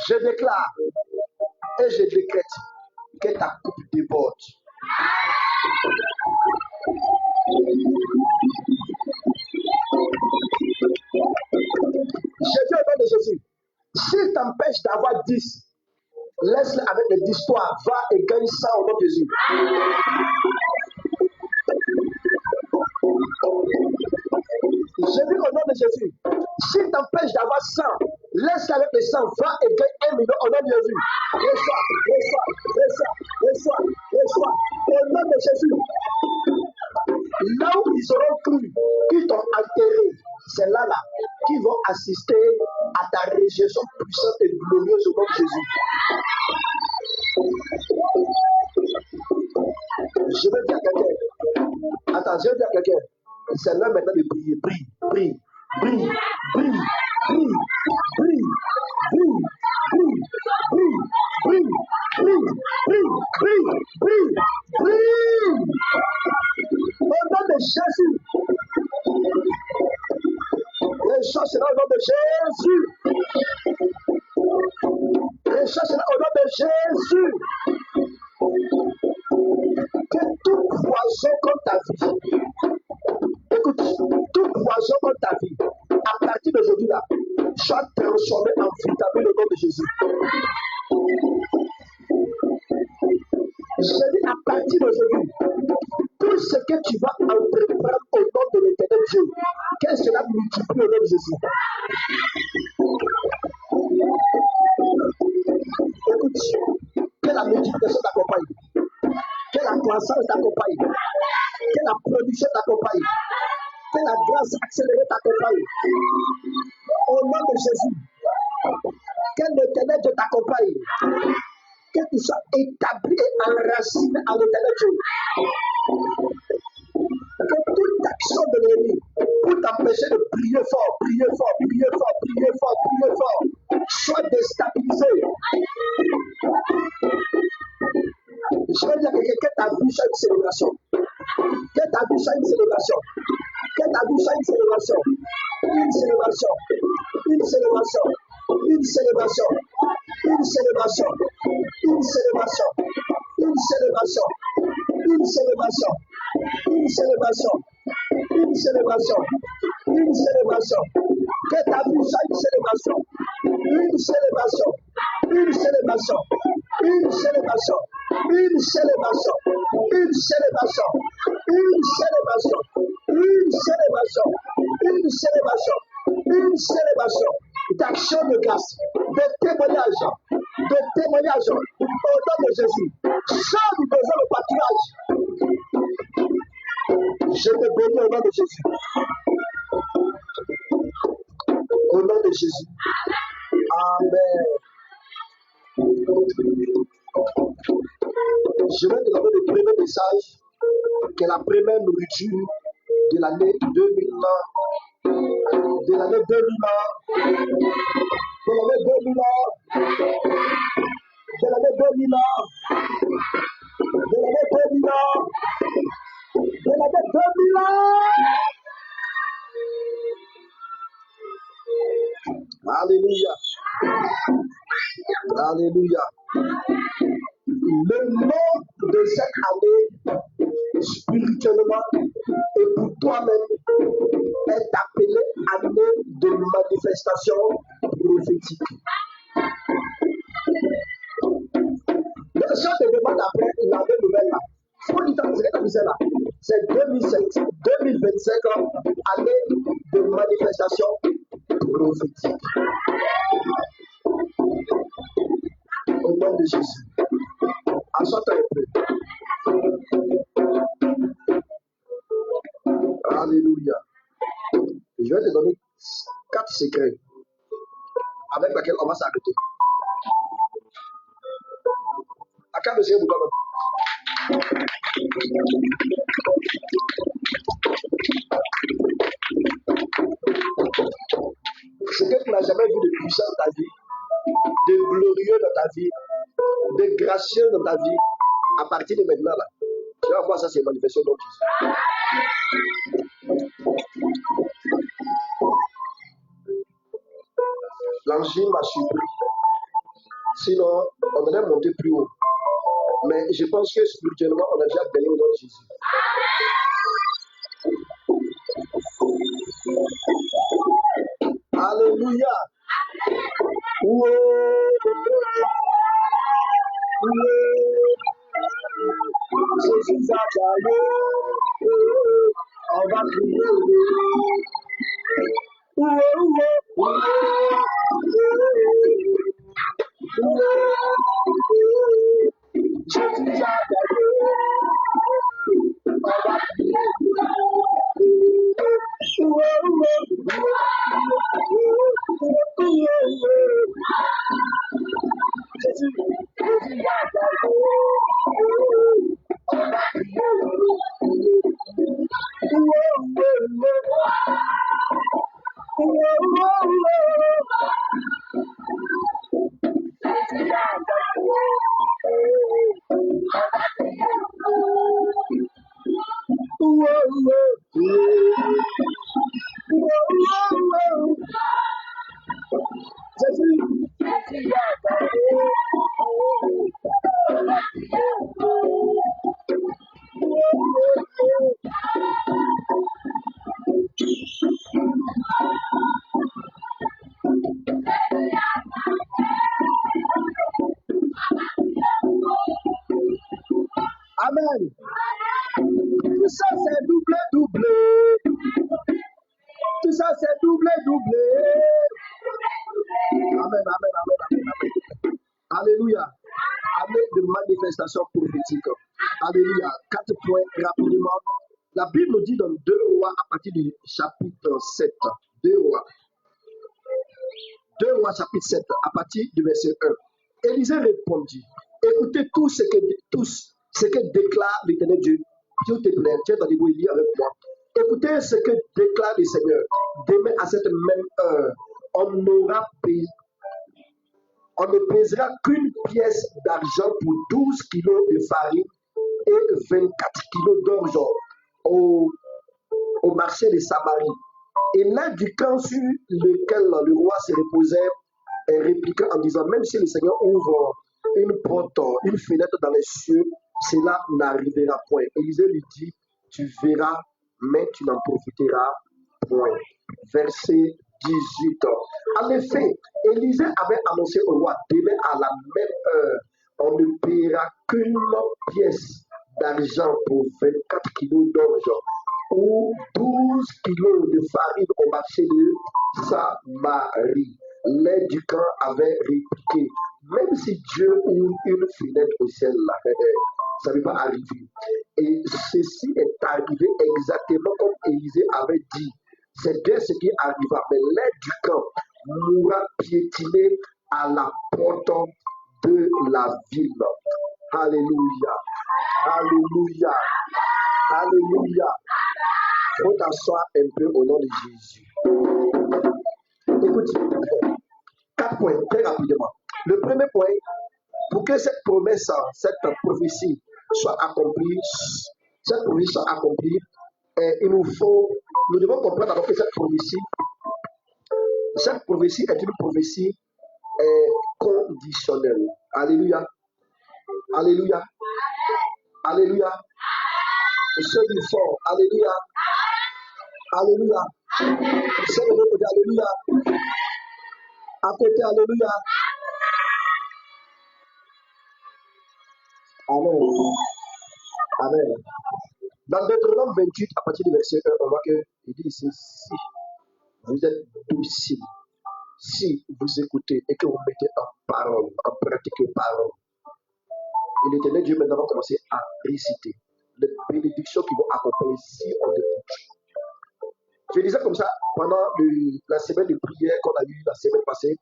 je déclare et je décrète que ta coupe déborde. Je dis au nom de Jésus, s'il t'empêche d'avoir 10, laisse-le avec les 10 toi, va et gagne ça au nom de Jésus. Je dis au nom de Jésus, s'il t'empêche d'avoir 100, laisse-le avec les 100, va et gagne 1 million au nom de Jésus. Reçois, reçois, reçois, reçois, reçois, au nom de Jésus. Là où ils auront cru qu'ils t'ont enterré, c'est là qu'ils vont assister à ta résurrection puissante et glorieuse au nom de Jésus. Je veux dire à quelqu'un, attends, je veux dire à quelqu'un, c'est l'heure maintenant de prier, prie, prie, prie, prie, prie, prie, prie, prie, prie, prie, prie, prie, prie, prie, prie. Au nom de Jésus. Les choses seront au nom de Jésus. Les choses seront au nom de Jésus. Que tout poison contre ta vie, écoute, tout poison contre ta vie, à partir d'aujourd'hui là, soit transformé en vitamine au nom de Jésus. Je dis à partir d'aujourd'hui, tout ce que tu vas entreprendre au nom de l'éternel Dieu, que cela multiplie au nom de Jésus. Écoute, que la multiplication t'accompagne, que la croissance t'accompagne, que la production t'accompagne, que la grâce accélérée t'accompagne. Au nom de Jésus, que l'éternel Dieu t'accompagne, que tu sois établi et enraciné à l'éternel Dieu. Que toute action de l'ennemi pour t'empêcher de prier fort, prier fort, prier fort, prier fort, prier fort, soit déstabilisée. Je veux dire que ta vie soit une célébration. Que ta vie soit une célébration. Que ta vie soit une célébration. Une célébration. Une célébration. Une célébration. Une célébration. Une célébration. Une célébration. Une célébration. Une célébration. Une célébration. Une célébration. Que ta vie soit une célébration. Une célébration. Une célébration. Une célébration. Une célébration. Une célébration. Une célébration. Une célébration. Une célébration. Une célébration d'action de grâce, de témoignage, au nom de Jésus. Sans nous besoin de pâturage. Je te bénis au nom de Jésus. Au nom de Jésus. Amen. Je vais te donner le premier message, qui est la première nourriture de l'année 2000, de l'année 2000, de l'année 2000, de l'année 2000, de l'année 2000, de l'année 2000. Alléluia. Alléluia. Le nom de cette année, spirituellement et pour toi-même, est appelé année de manifestation prophétique. Les gens te demandent après l'année nouvelle là. Faut du temps c'est là. C'est 2025 année de manifestation prophétique. Au nom de Jésus. Assois-toi un peu. Alléluia. Je vais te donner 4 secrets avec lesquels on va s'arrêter. À quand monsieur Bougama? Ce que tu n'as jamais vu de puissant dans ta vie, de glorieux dans ta vie, de gracieux dans ta vie, à partir de maintenant, là, tu vas voir ça, c'est manifestation dans Jésus. L'angine m'a surpris. Sinon, on allait monter plus haut. Mais je pense que spirituellement, on a déjà gagné au nom de Jésus. Alléluia. Jésus a gagné. On va crier. Jésus a gagné. On va crier. Amen. Tout ça c'est doublé. Tout ça c'est doublé. Amen. Alléluia. Amen de manifestation prophétique. Alléluia. 4 points rapidement. La Bible nous dit dans 2 Rois à partir du chapitre 7. 2 Rois chapitre 7 à partir du verset 1. Élisée répondit, écoutez tout ce que déclare l'Éternel Dieu. S'il te plaît, tiens dans les mots, il y avec moi. Écoutez ce que déclare le Seigneur. Demain à cette même heure, on ne pèsera qu'une pièce d'argent pour 12 kilos de farine et 24 kilos d'orge au marché de Samarie. Et l'aide du camp sur lequel le roi se reposait répliqua en disant, même si le Seigneur ouvre une porte, une fenêtre dans les cieux, cela n'arrivera point. Élisée lui dit, tu verras, mais tu n'en profiteras point. Verset 18. En effet, Élisée avait annoncé au roi, demain à la même heure, on ne paiera qu'une pièce d'argent pour 24 kilos d'orge ou 12 kilos de farine au marché de Samarie. L'aide du camp avait répliqué, même si Dieu ouvre une fenêtre au ciel, ça ne va pas arriver. Et ceci est arrivé exactement comme Élisée avait dit. C'est bien ce qui arriva. Mais l'aide du camp mourra piétiné à la porte de la ville. Alléluia. Alléluia. Alléluia. Faut t'asseoir un peu au nom de Jésus. Écoute, 4 points, très rapidement. Le premier point, pour que cette promesse, cette prophétie soit accomplie, nous devons comprendre d'abord que cette prophétie est une prophétie conditionnelle. Alléluia. Alléluia. Alléluia. Ceux du fort. Alléluia. Alléluia. Ceux de l'autre côté. Alléluia. À côté. Alléluia. Amen. Amen. Dans Deutéronome 28, à partir du verset 1, on voit qu'il dit ici, si vous êtes docile, si vous écoutez et que vous mettez en parole, en pratique parole, et l'Éternel Dieu maintenant va commencer à réciter les bénédictions qui vont accompagner si on écoute. Je disais comme ça pendant la semaine de prière qu'on a eue la semaine passée,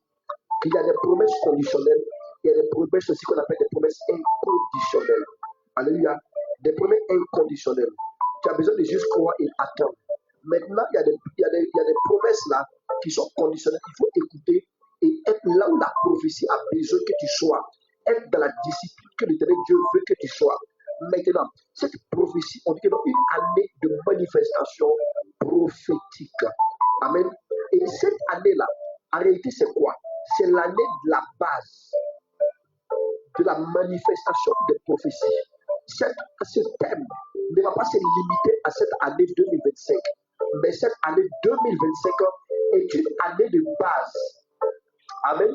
qu'il y a des promesses conditionnelles, il y a des promesses aussi qu'on appelle des promesses inconditionnelles. Alléluia. Des promesses inconditionnelles. Tu as besoin de juste croire et attendre. Maintenant, il y a des promesses là qui sont conditionnelles. Il faut écouter et être là où la prophétie a besoin que tu sois. être dans la discipline que l'Éternel Dieu veut que tu sois. Maintenant, cette prophétie, on dit que dans une année de manifestation prophétique. Amen. Et cette année-là, en réalité, c'est quoi? C'est l'année de la base de la manifestation des prophéties. Ce thème ne va pas se limiter à cette année 2025, mais cette année 2025 est une année de base. Amen.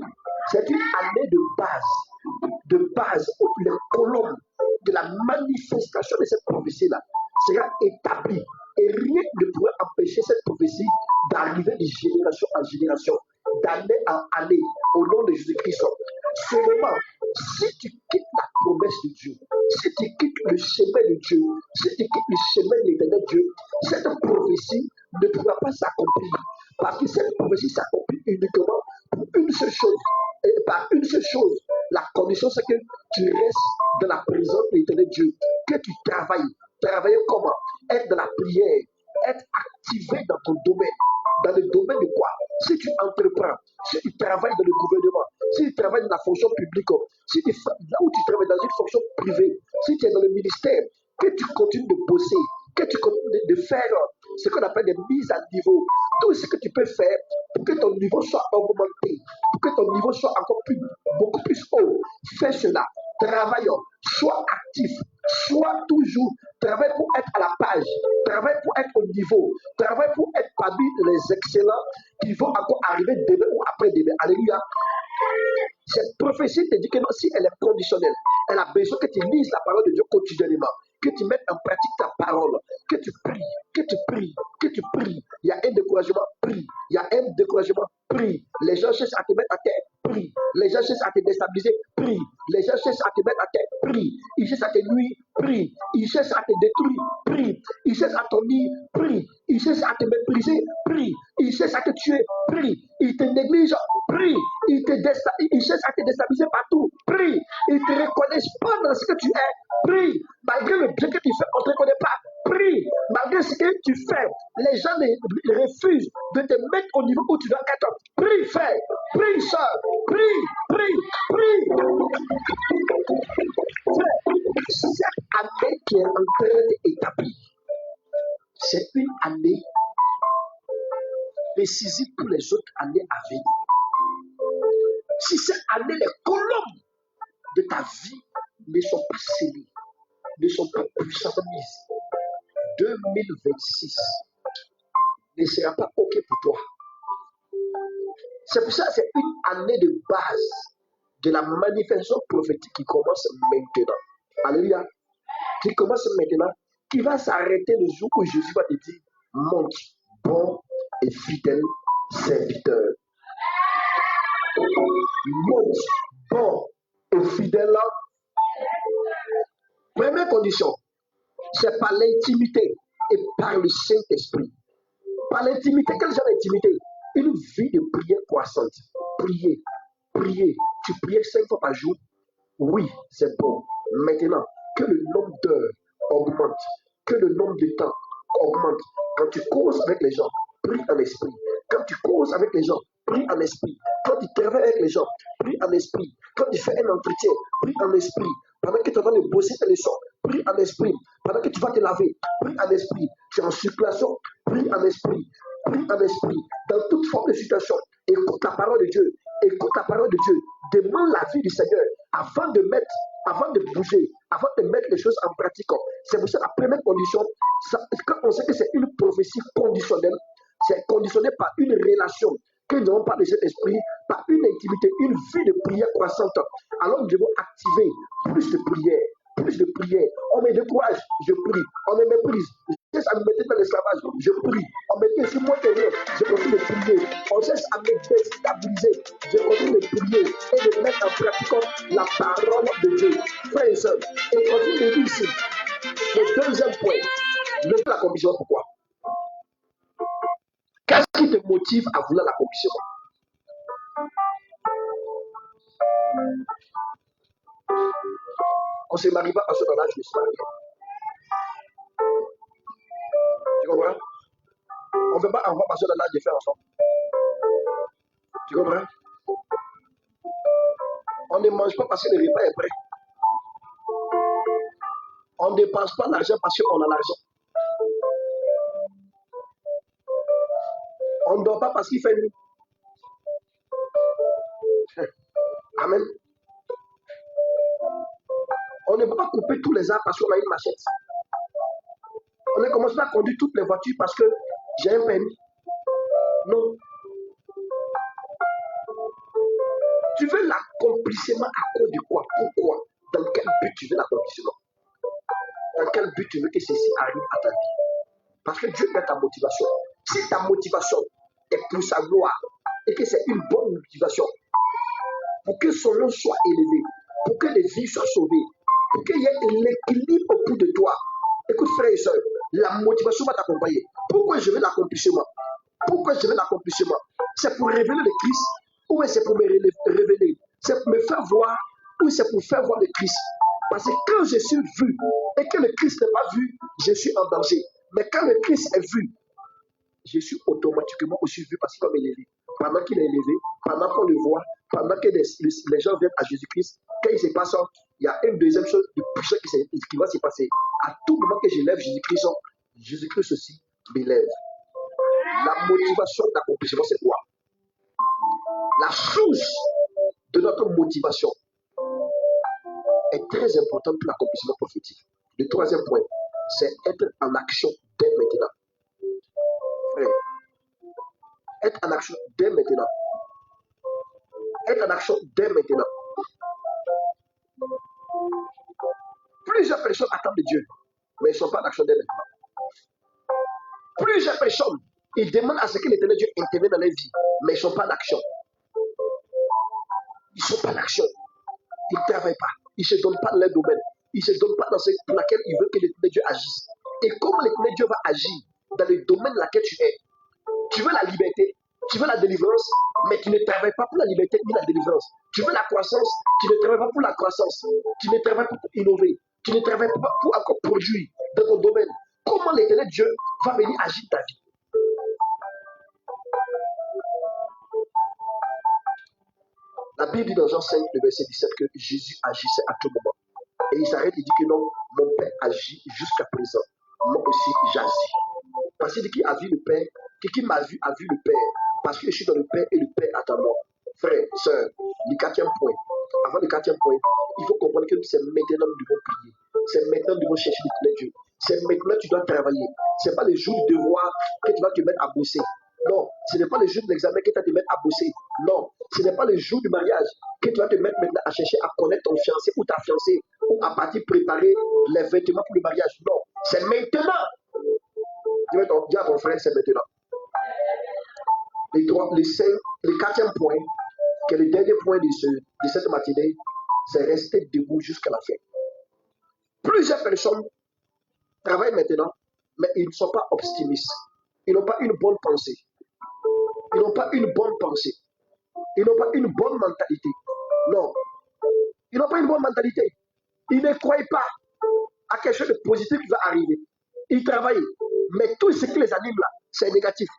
C'est une année de base où les colonnes de la manifestation de cette prophétie-là sera établie. Et rien ne pourra empêcher cette prophétie d'arriver de génération en génération, d'année en année, au nom de Jésus-Christ. Seulement, si tu quittes la promesse de Dieu, si tu quittes le chemin de Dieu, si tu quittes le chemin de l'éternel Dieu, cette prophétie ne pourra pas s'accomplir. Parce que cette prophétie s'accomplit uniquement pour une seule chose. Et par une seule chose, la condition c'est que tu restes dans la présence de l'éternel Dieu, que tu travailles. Travailler comment? Être dans la prière, être activé dans ton domaine. Dans le domaine de quoi? Si tu entreprends, si tu travailles dans le gouvernement, si tu travailles dans la fonction publique, si tu, là où tu travailles dans une fonction privée, si tu es dans le ministère, que tu continues de bosser, que tu continues de faire ce qu'on appelle des mises à niveau. Tout ce que tu peux faire pour que ton niveau soit augmenté, pour que ton niveau soit encore plus, beaucoup plus haut. Fais cela. Travaille, sois actif, sois toujours, travaille pour être à la page, travaille pour être au niveau, travaille pour être parmi les excellents qui vont encore arriver demain ou après-demain. Alléluia. Cette prophétie te dit que non, si elle est conditionnelle, elle a besoin que tu lises la parole de Dieu quotidiennement, que tu mettes en pratique ta parole, que tu pries, que tu pries, que tu pries. Il y a un découragement, prie. Il y a un découragement, prie. Les gens cherchent à te mettre à terre, prie. Les gens cherchent à te déstabiliser, prie. Les gens cherchent à te mettre à terre, prie. Ils cherchent à te nuire, prie. Ils cherchent à te détruire, prie. Ils cherchent à t'ennuyer, prie. Ils cherchent à te mépriser, prie. Ils cherchent à te tuer, prie. Ils te négligent, prie. Ils cherchent à te déstabiliser partout, prie. Ils ne te reconnaissent pas dans ce que tu es, prie. Malgré le bien que tu fais, on ne te reconnaît pas, prie. Malgré ce que tu fais, les gens refusent de te mettre au niveau où tu dois être. Prie, frère, prie, soeur, prie, prie, prie. Frère, cette année qui est en train d'établir, c'est une année décisive pour les autres années à venir. Si cette année, les colonnes de ta vie ne sont pas scellées, ne sont pas puissamment mises, 2026 ne sera pas OK pour toi. C'est pour ça que c'est une année de base de la manifestation prophétique qui commence maintenant. Alléluia. Qui commence maintenant, qui va s'arrêter le jour où Jésus va te dire, monte, bon et fidèle serviteur. Monte, bon et fidèle. Première condition, c'est par l'intimité et par le Saint-Esprit. Par l'intimité, quel genre d'intimité? Une vie de prière croissante. Prier, prier. Tu priais 5 fois par jour? Oui, c'est bon. Maintenant, que le nombre d'heures augmente, que le nombre de temps augmente. Quand tu causes avec les gens, prie en esprit. Quand tu causes avec les gens, prie en esprit. Quand tu travailles avec les gens, prie en esprit. Quand tu fais un entretien, prie en esprit. Pendant que tu vas de bosser tes leçons, prie en esprit. Pendant que tu vas te laver, prie en esprit. Tu es en circulation, prie en esprit. Prie en esprit. Dans toute forme de situation, écoute la parole de Dieu. Écoute la parole de Dieu. Demande la vie du Seigneur avant de bouger, avant de mettre les choses en pratique. C'est pour ça la première condition, quand on sait que c'est une prophétie conditionnelle, c'est conditionné par une relation que nous n'avons pas de cet esprit, par une intimité, une vie de prière croissante. Alors nous devons activer plus de prière, plus de prière. On me décourage, je prie. On me méprise, je cesse à me mettre dans l'esclavage, je prie. On me dit, si moi t'es rien, je continue de prier. On cesse à me déstabiliser, je continue de prier et de mettre en pratique la parole de Dieu. Frères et sœurs, et continue de dire ici, le deuxième point, levez la commission. Pourquoi? Qu'est-ce qui te motive à vouloir la commission? On ne se marie pas parce que dans l'âge de se marier. Tu comprends? On ne veut pas avoir parce que dans l'âge de faire ensemble. Tu comprends? On ne mange pas parce que le repas est prêt. On ne dépense pas l'argent parce qu'on a l'argent. On ne dort pas parce qu'il fait nuit. Amen. On ne peut pas couper tous les arbres parce qu'on a une machette. On ne commence pas à conduire toutes les voitures parce que j'ai un permis. Non. Tu veux l'accomplissement à cause de quoi? Pourquoi? Dans quel but tu veux l'accomplissement? Dans quel but tu veux que ceci arrive à ta vie? Parce que Dieu est ta motivation. Si ta motivation est pour sa gloire et que c'est une bonne motivation pour que son nom soit élevé, pour que les vies soient sauvées, pour qu'il y ait l'équilibre autour de toi. Écoute, frères et sœurs, la motivation va t'accompagner. Pourquoi je veux l'accomplissement? Pourquoi je veux l'accomplissement? C'est pour révéler le Christ ou c'est pour me révéler? C'est pour me faire voir ou c'est pour faire voir le Christ? Parce que quand je suis vu et que le Christ n'est pas vu, je suis en danger. Mais quand le Christ est vu, je suis automatiquement aussi vu parce qu'il va m'élever. Pendant qu'il est élevé, pendant qu'on le voit, pendant que les gens viennent à Jésus-Christ, quand il se passe, il y a une deuxième chose de puissant qui va se passer. À tout moment que j'élève Jésus-Christ, Jésus-Christ aussi m'élève. La motivation d'accomplissement, c'est quoi? La source de notre motivation est très importante pour l'accomplissement prophétique. Le troisième point, c'est être en action dès maintenant. Frère, être en action dès maintenant. Être en action dès maintenant. Plusieurs personnes attendent de Dieu, mais ils ne sont pas en action dès maintenant. Plusieurs personnes, ils demandent à ce que l'éternel Dieu intervienne dans leur vie, mais ils ne sont pas en action. Ils ne sont pas en action. Ils ne travaillent pas. Ils ne se donnent pas dans leur domaine. Ils ne se donnent pas dans ce pour lequel ils veulent que l'éternel Dieu agisse. Et comment l'éternel Dieu va agir dans le domaine dans lequel tu es? Tu veux la liberté, tu veux la délivrance, mais tu ne travailles pas pour la liberté ni la délivrance. Tu veux la croissance, tu ne travailles pas pour la croissance. Tu ne travailles pas pour innover. Tu ne travailles pas pour encore produire dans ton domaine. Comment l'éternel Dieu va venir agir ta vie? La Bible dit dans Jean 5, le verset 17, que Jésus agissait à tout moment. Et il s'arrête et dit que non, mon Père agit jusqu'à présent. Moi aussi, j'agis. Parce qu'il dit qu'il a vu le Père, qui m'a vu a vu le Père. Parce que je suis dans le Père et le Père attend moi. Frère, sœur, le quatrième point. Avant le quatrième point, il faut comprendre que c'est maintenant que nous devons prier. C'est maintenant que nous devons chercher l'éternel Dieu. C'est maintenant que tu dois travailler. Ce n'est pas le jour de devoir que tu vas te mettre à bosser. Non, ce n'est pas le jour de l'examen que tu vas te mettre à bosser. Non, ce n'est pas le jour du mariage que tu vas te mettre maintenant à chercher à connaître ton fiancé ou ta fiancée ou à partir préparer les vêtements pour le mariage. Non, c'est maintenant. Dis à ton frère, c'est maintenant. Le quatrième point, qui est le dernier point de cette matinée, c'est rester debout jusqu'à la fin. Plusieurs personnes travaillent maintenant, mais ils ne sont pas optimistes. Ils n'ont pas une bonne pensée. Ils n'ont pas une bonne pensée. Ils n'ont pas une bonne mentalité. Non. Ils n'ont pas une bonne mentalité. Ils ne croient pas à quelque chose de positif qui va arriver. Ils travaillent, mais tout ce qui les anime là, c'est négatif.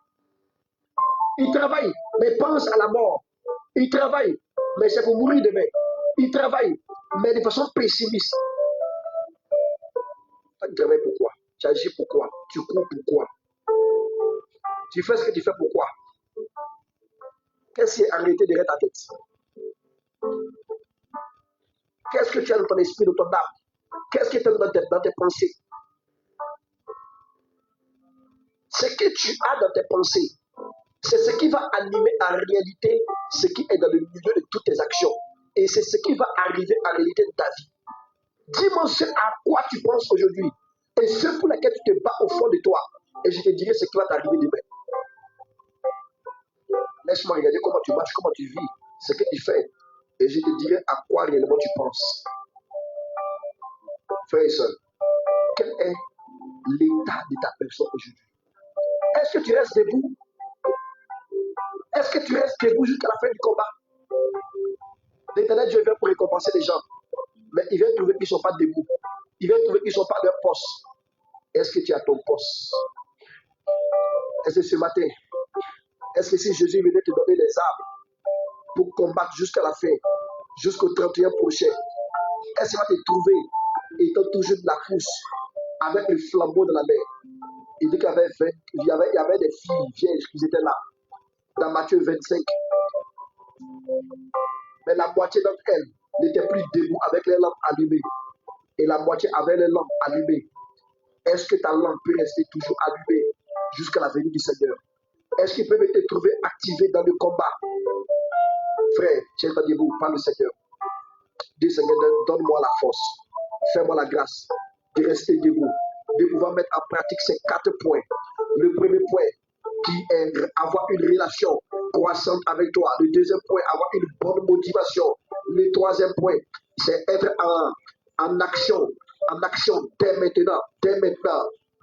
Ils travaillent, mais pensent à la mort. Ils travaillent, mais c'est pour mourir demain. Ils travaillent, mais de façon pessimiste. Tu travailles pourquoi? Tu agis pourquoi? Tu cours pourquoi? Tu fais ce que tu fais pourquoi? Qu'est-ce qui est en réalité derrière ta tête? Qu'est-ce que tu as dans ton esprit, dans ton âme? Qu'est-ce qui est dans tes pensées? Ce que tu as dans tes pensées, c'est ce qui va animer en réalité ce qui est dans le milieu de toutes tes actions. Et c'est ce qui va arriver en réalité de ta vie. Dis-moi ce à quoi tu penses aujourd'hui et ce pour lequel tu te bats au fond de toi. Et je te dirai ce qui va t'arriver demain. Laisse-moi regarder comment tu marches, comment tu vis, ce que tu fais. Et je te dirai à quoi réellement tu penses. Frère et soeur, quel est l'état de ta personne aujourd'hui? Est-ce que tu restes debout? Est-ce que tu restes debout jusqu'à la fin du combat? L'éternel Dieu vient pour récompenser les gens. Mais il vient trouver qu'ils ne sont pas debout. Il vient trouver qu'ils ne sont pas à leur poste. Est-ce que tu as ton poste? Est-ce que ce matin, est-ce que si Jésus venait te donner les armes pour combattre jusqu'à la fin, jusqu'au 31 prochain. Est-ce qu'il va te trouver étant toujours de la course avec le flambeau de la mer? Il dit qu'il y avait des filles vierges qui étaient là, dans Matthieu 25. Mais la moitié d'entre elles n'étaient plus debout avec les lampes allumées. Et la moitié avait les lampes allumées. Est-ce que ta lampe peut rester toujours allumée jusqu'à la venue du Seigneur? Est-ce qu'il peut te trouver activé dans le combat? Frère, tiens-toi debout par le Seigneur. Dis Seigneur, donne-moi la force. Fais-moi la grâce de rester debout, de pouvoir mettre en pratique ces 4 points. Le premier point, qui est avoir une relation croissante avec toi. Le deuxième point, avoir une bonne motivation. Le troisième point, c'est être en action dès maintenant,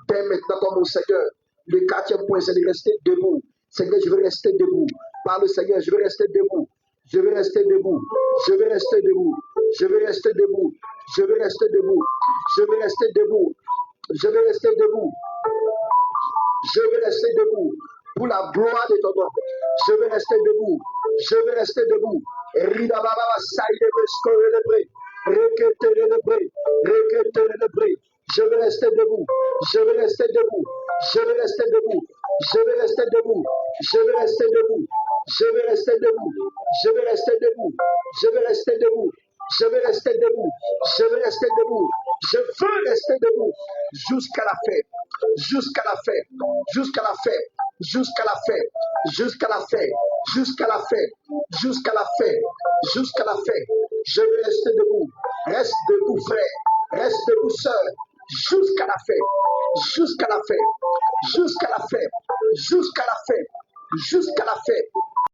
comme mon Seigneur. Le quatrième point, c'est de rester debout. Seigneur, je veux rester debout. Par le Seigneur, je veux rester debout. Je veux rester debout. Je veux rester debout. Je veux rester debout. Je veux rester debout. Je veux rester debout. Je veux rester debout. Je veux rester debout pour la gloire de ton nom. Je veux rester debout. Je veux rester debout. Rida baba saïde besco le pré. Requêter le pré. Requêter le pré. Je veux rester debout. Je veux rester debout. Je veux rester debout. Je veux rester debout. Je veux rester debout. Je veux rester debout. Je veux rester debout. Je veux rester debout. Je veux rester debout. Je veux rester debout. Je veux rester debout jusqu'à la fin. Jusqu'à la fin. Jusqu'à la fin. Jusqu'à la fin. Jusqu'à la fin. Jusqu'à la fin. Jusqu'à la fin. Jusqu'à la fin. Je veux rester debout. Reste debout, frère. Reste debout, sœur. Jusqu'à la fin. Jusqu'à la fin. Jusqu'à la fin. Jusqu'à la fin. Jusqu'à la fin.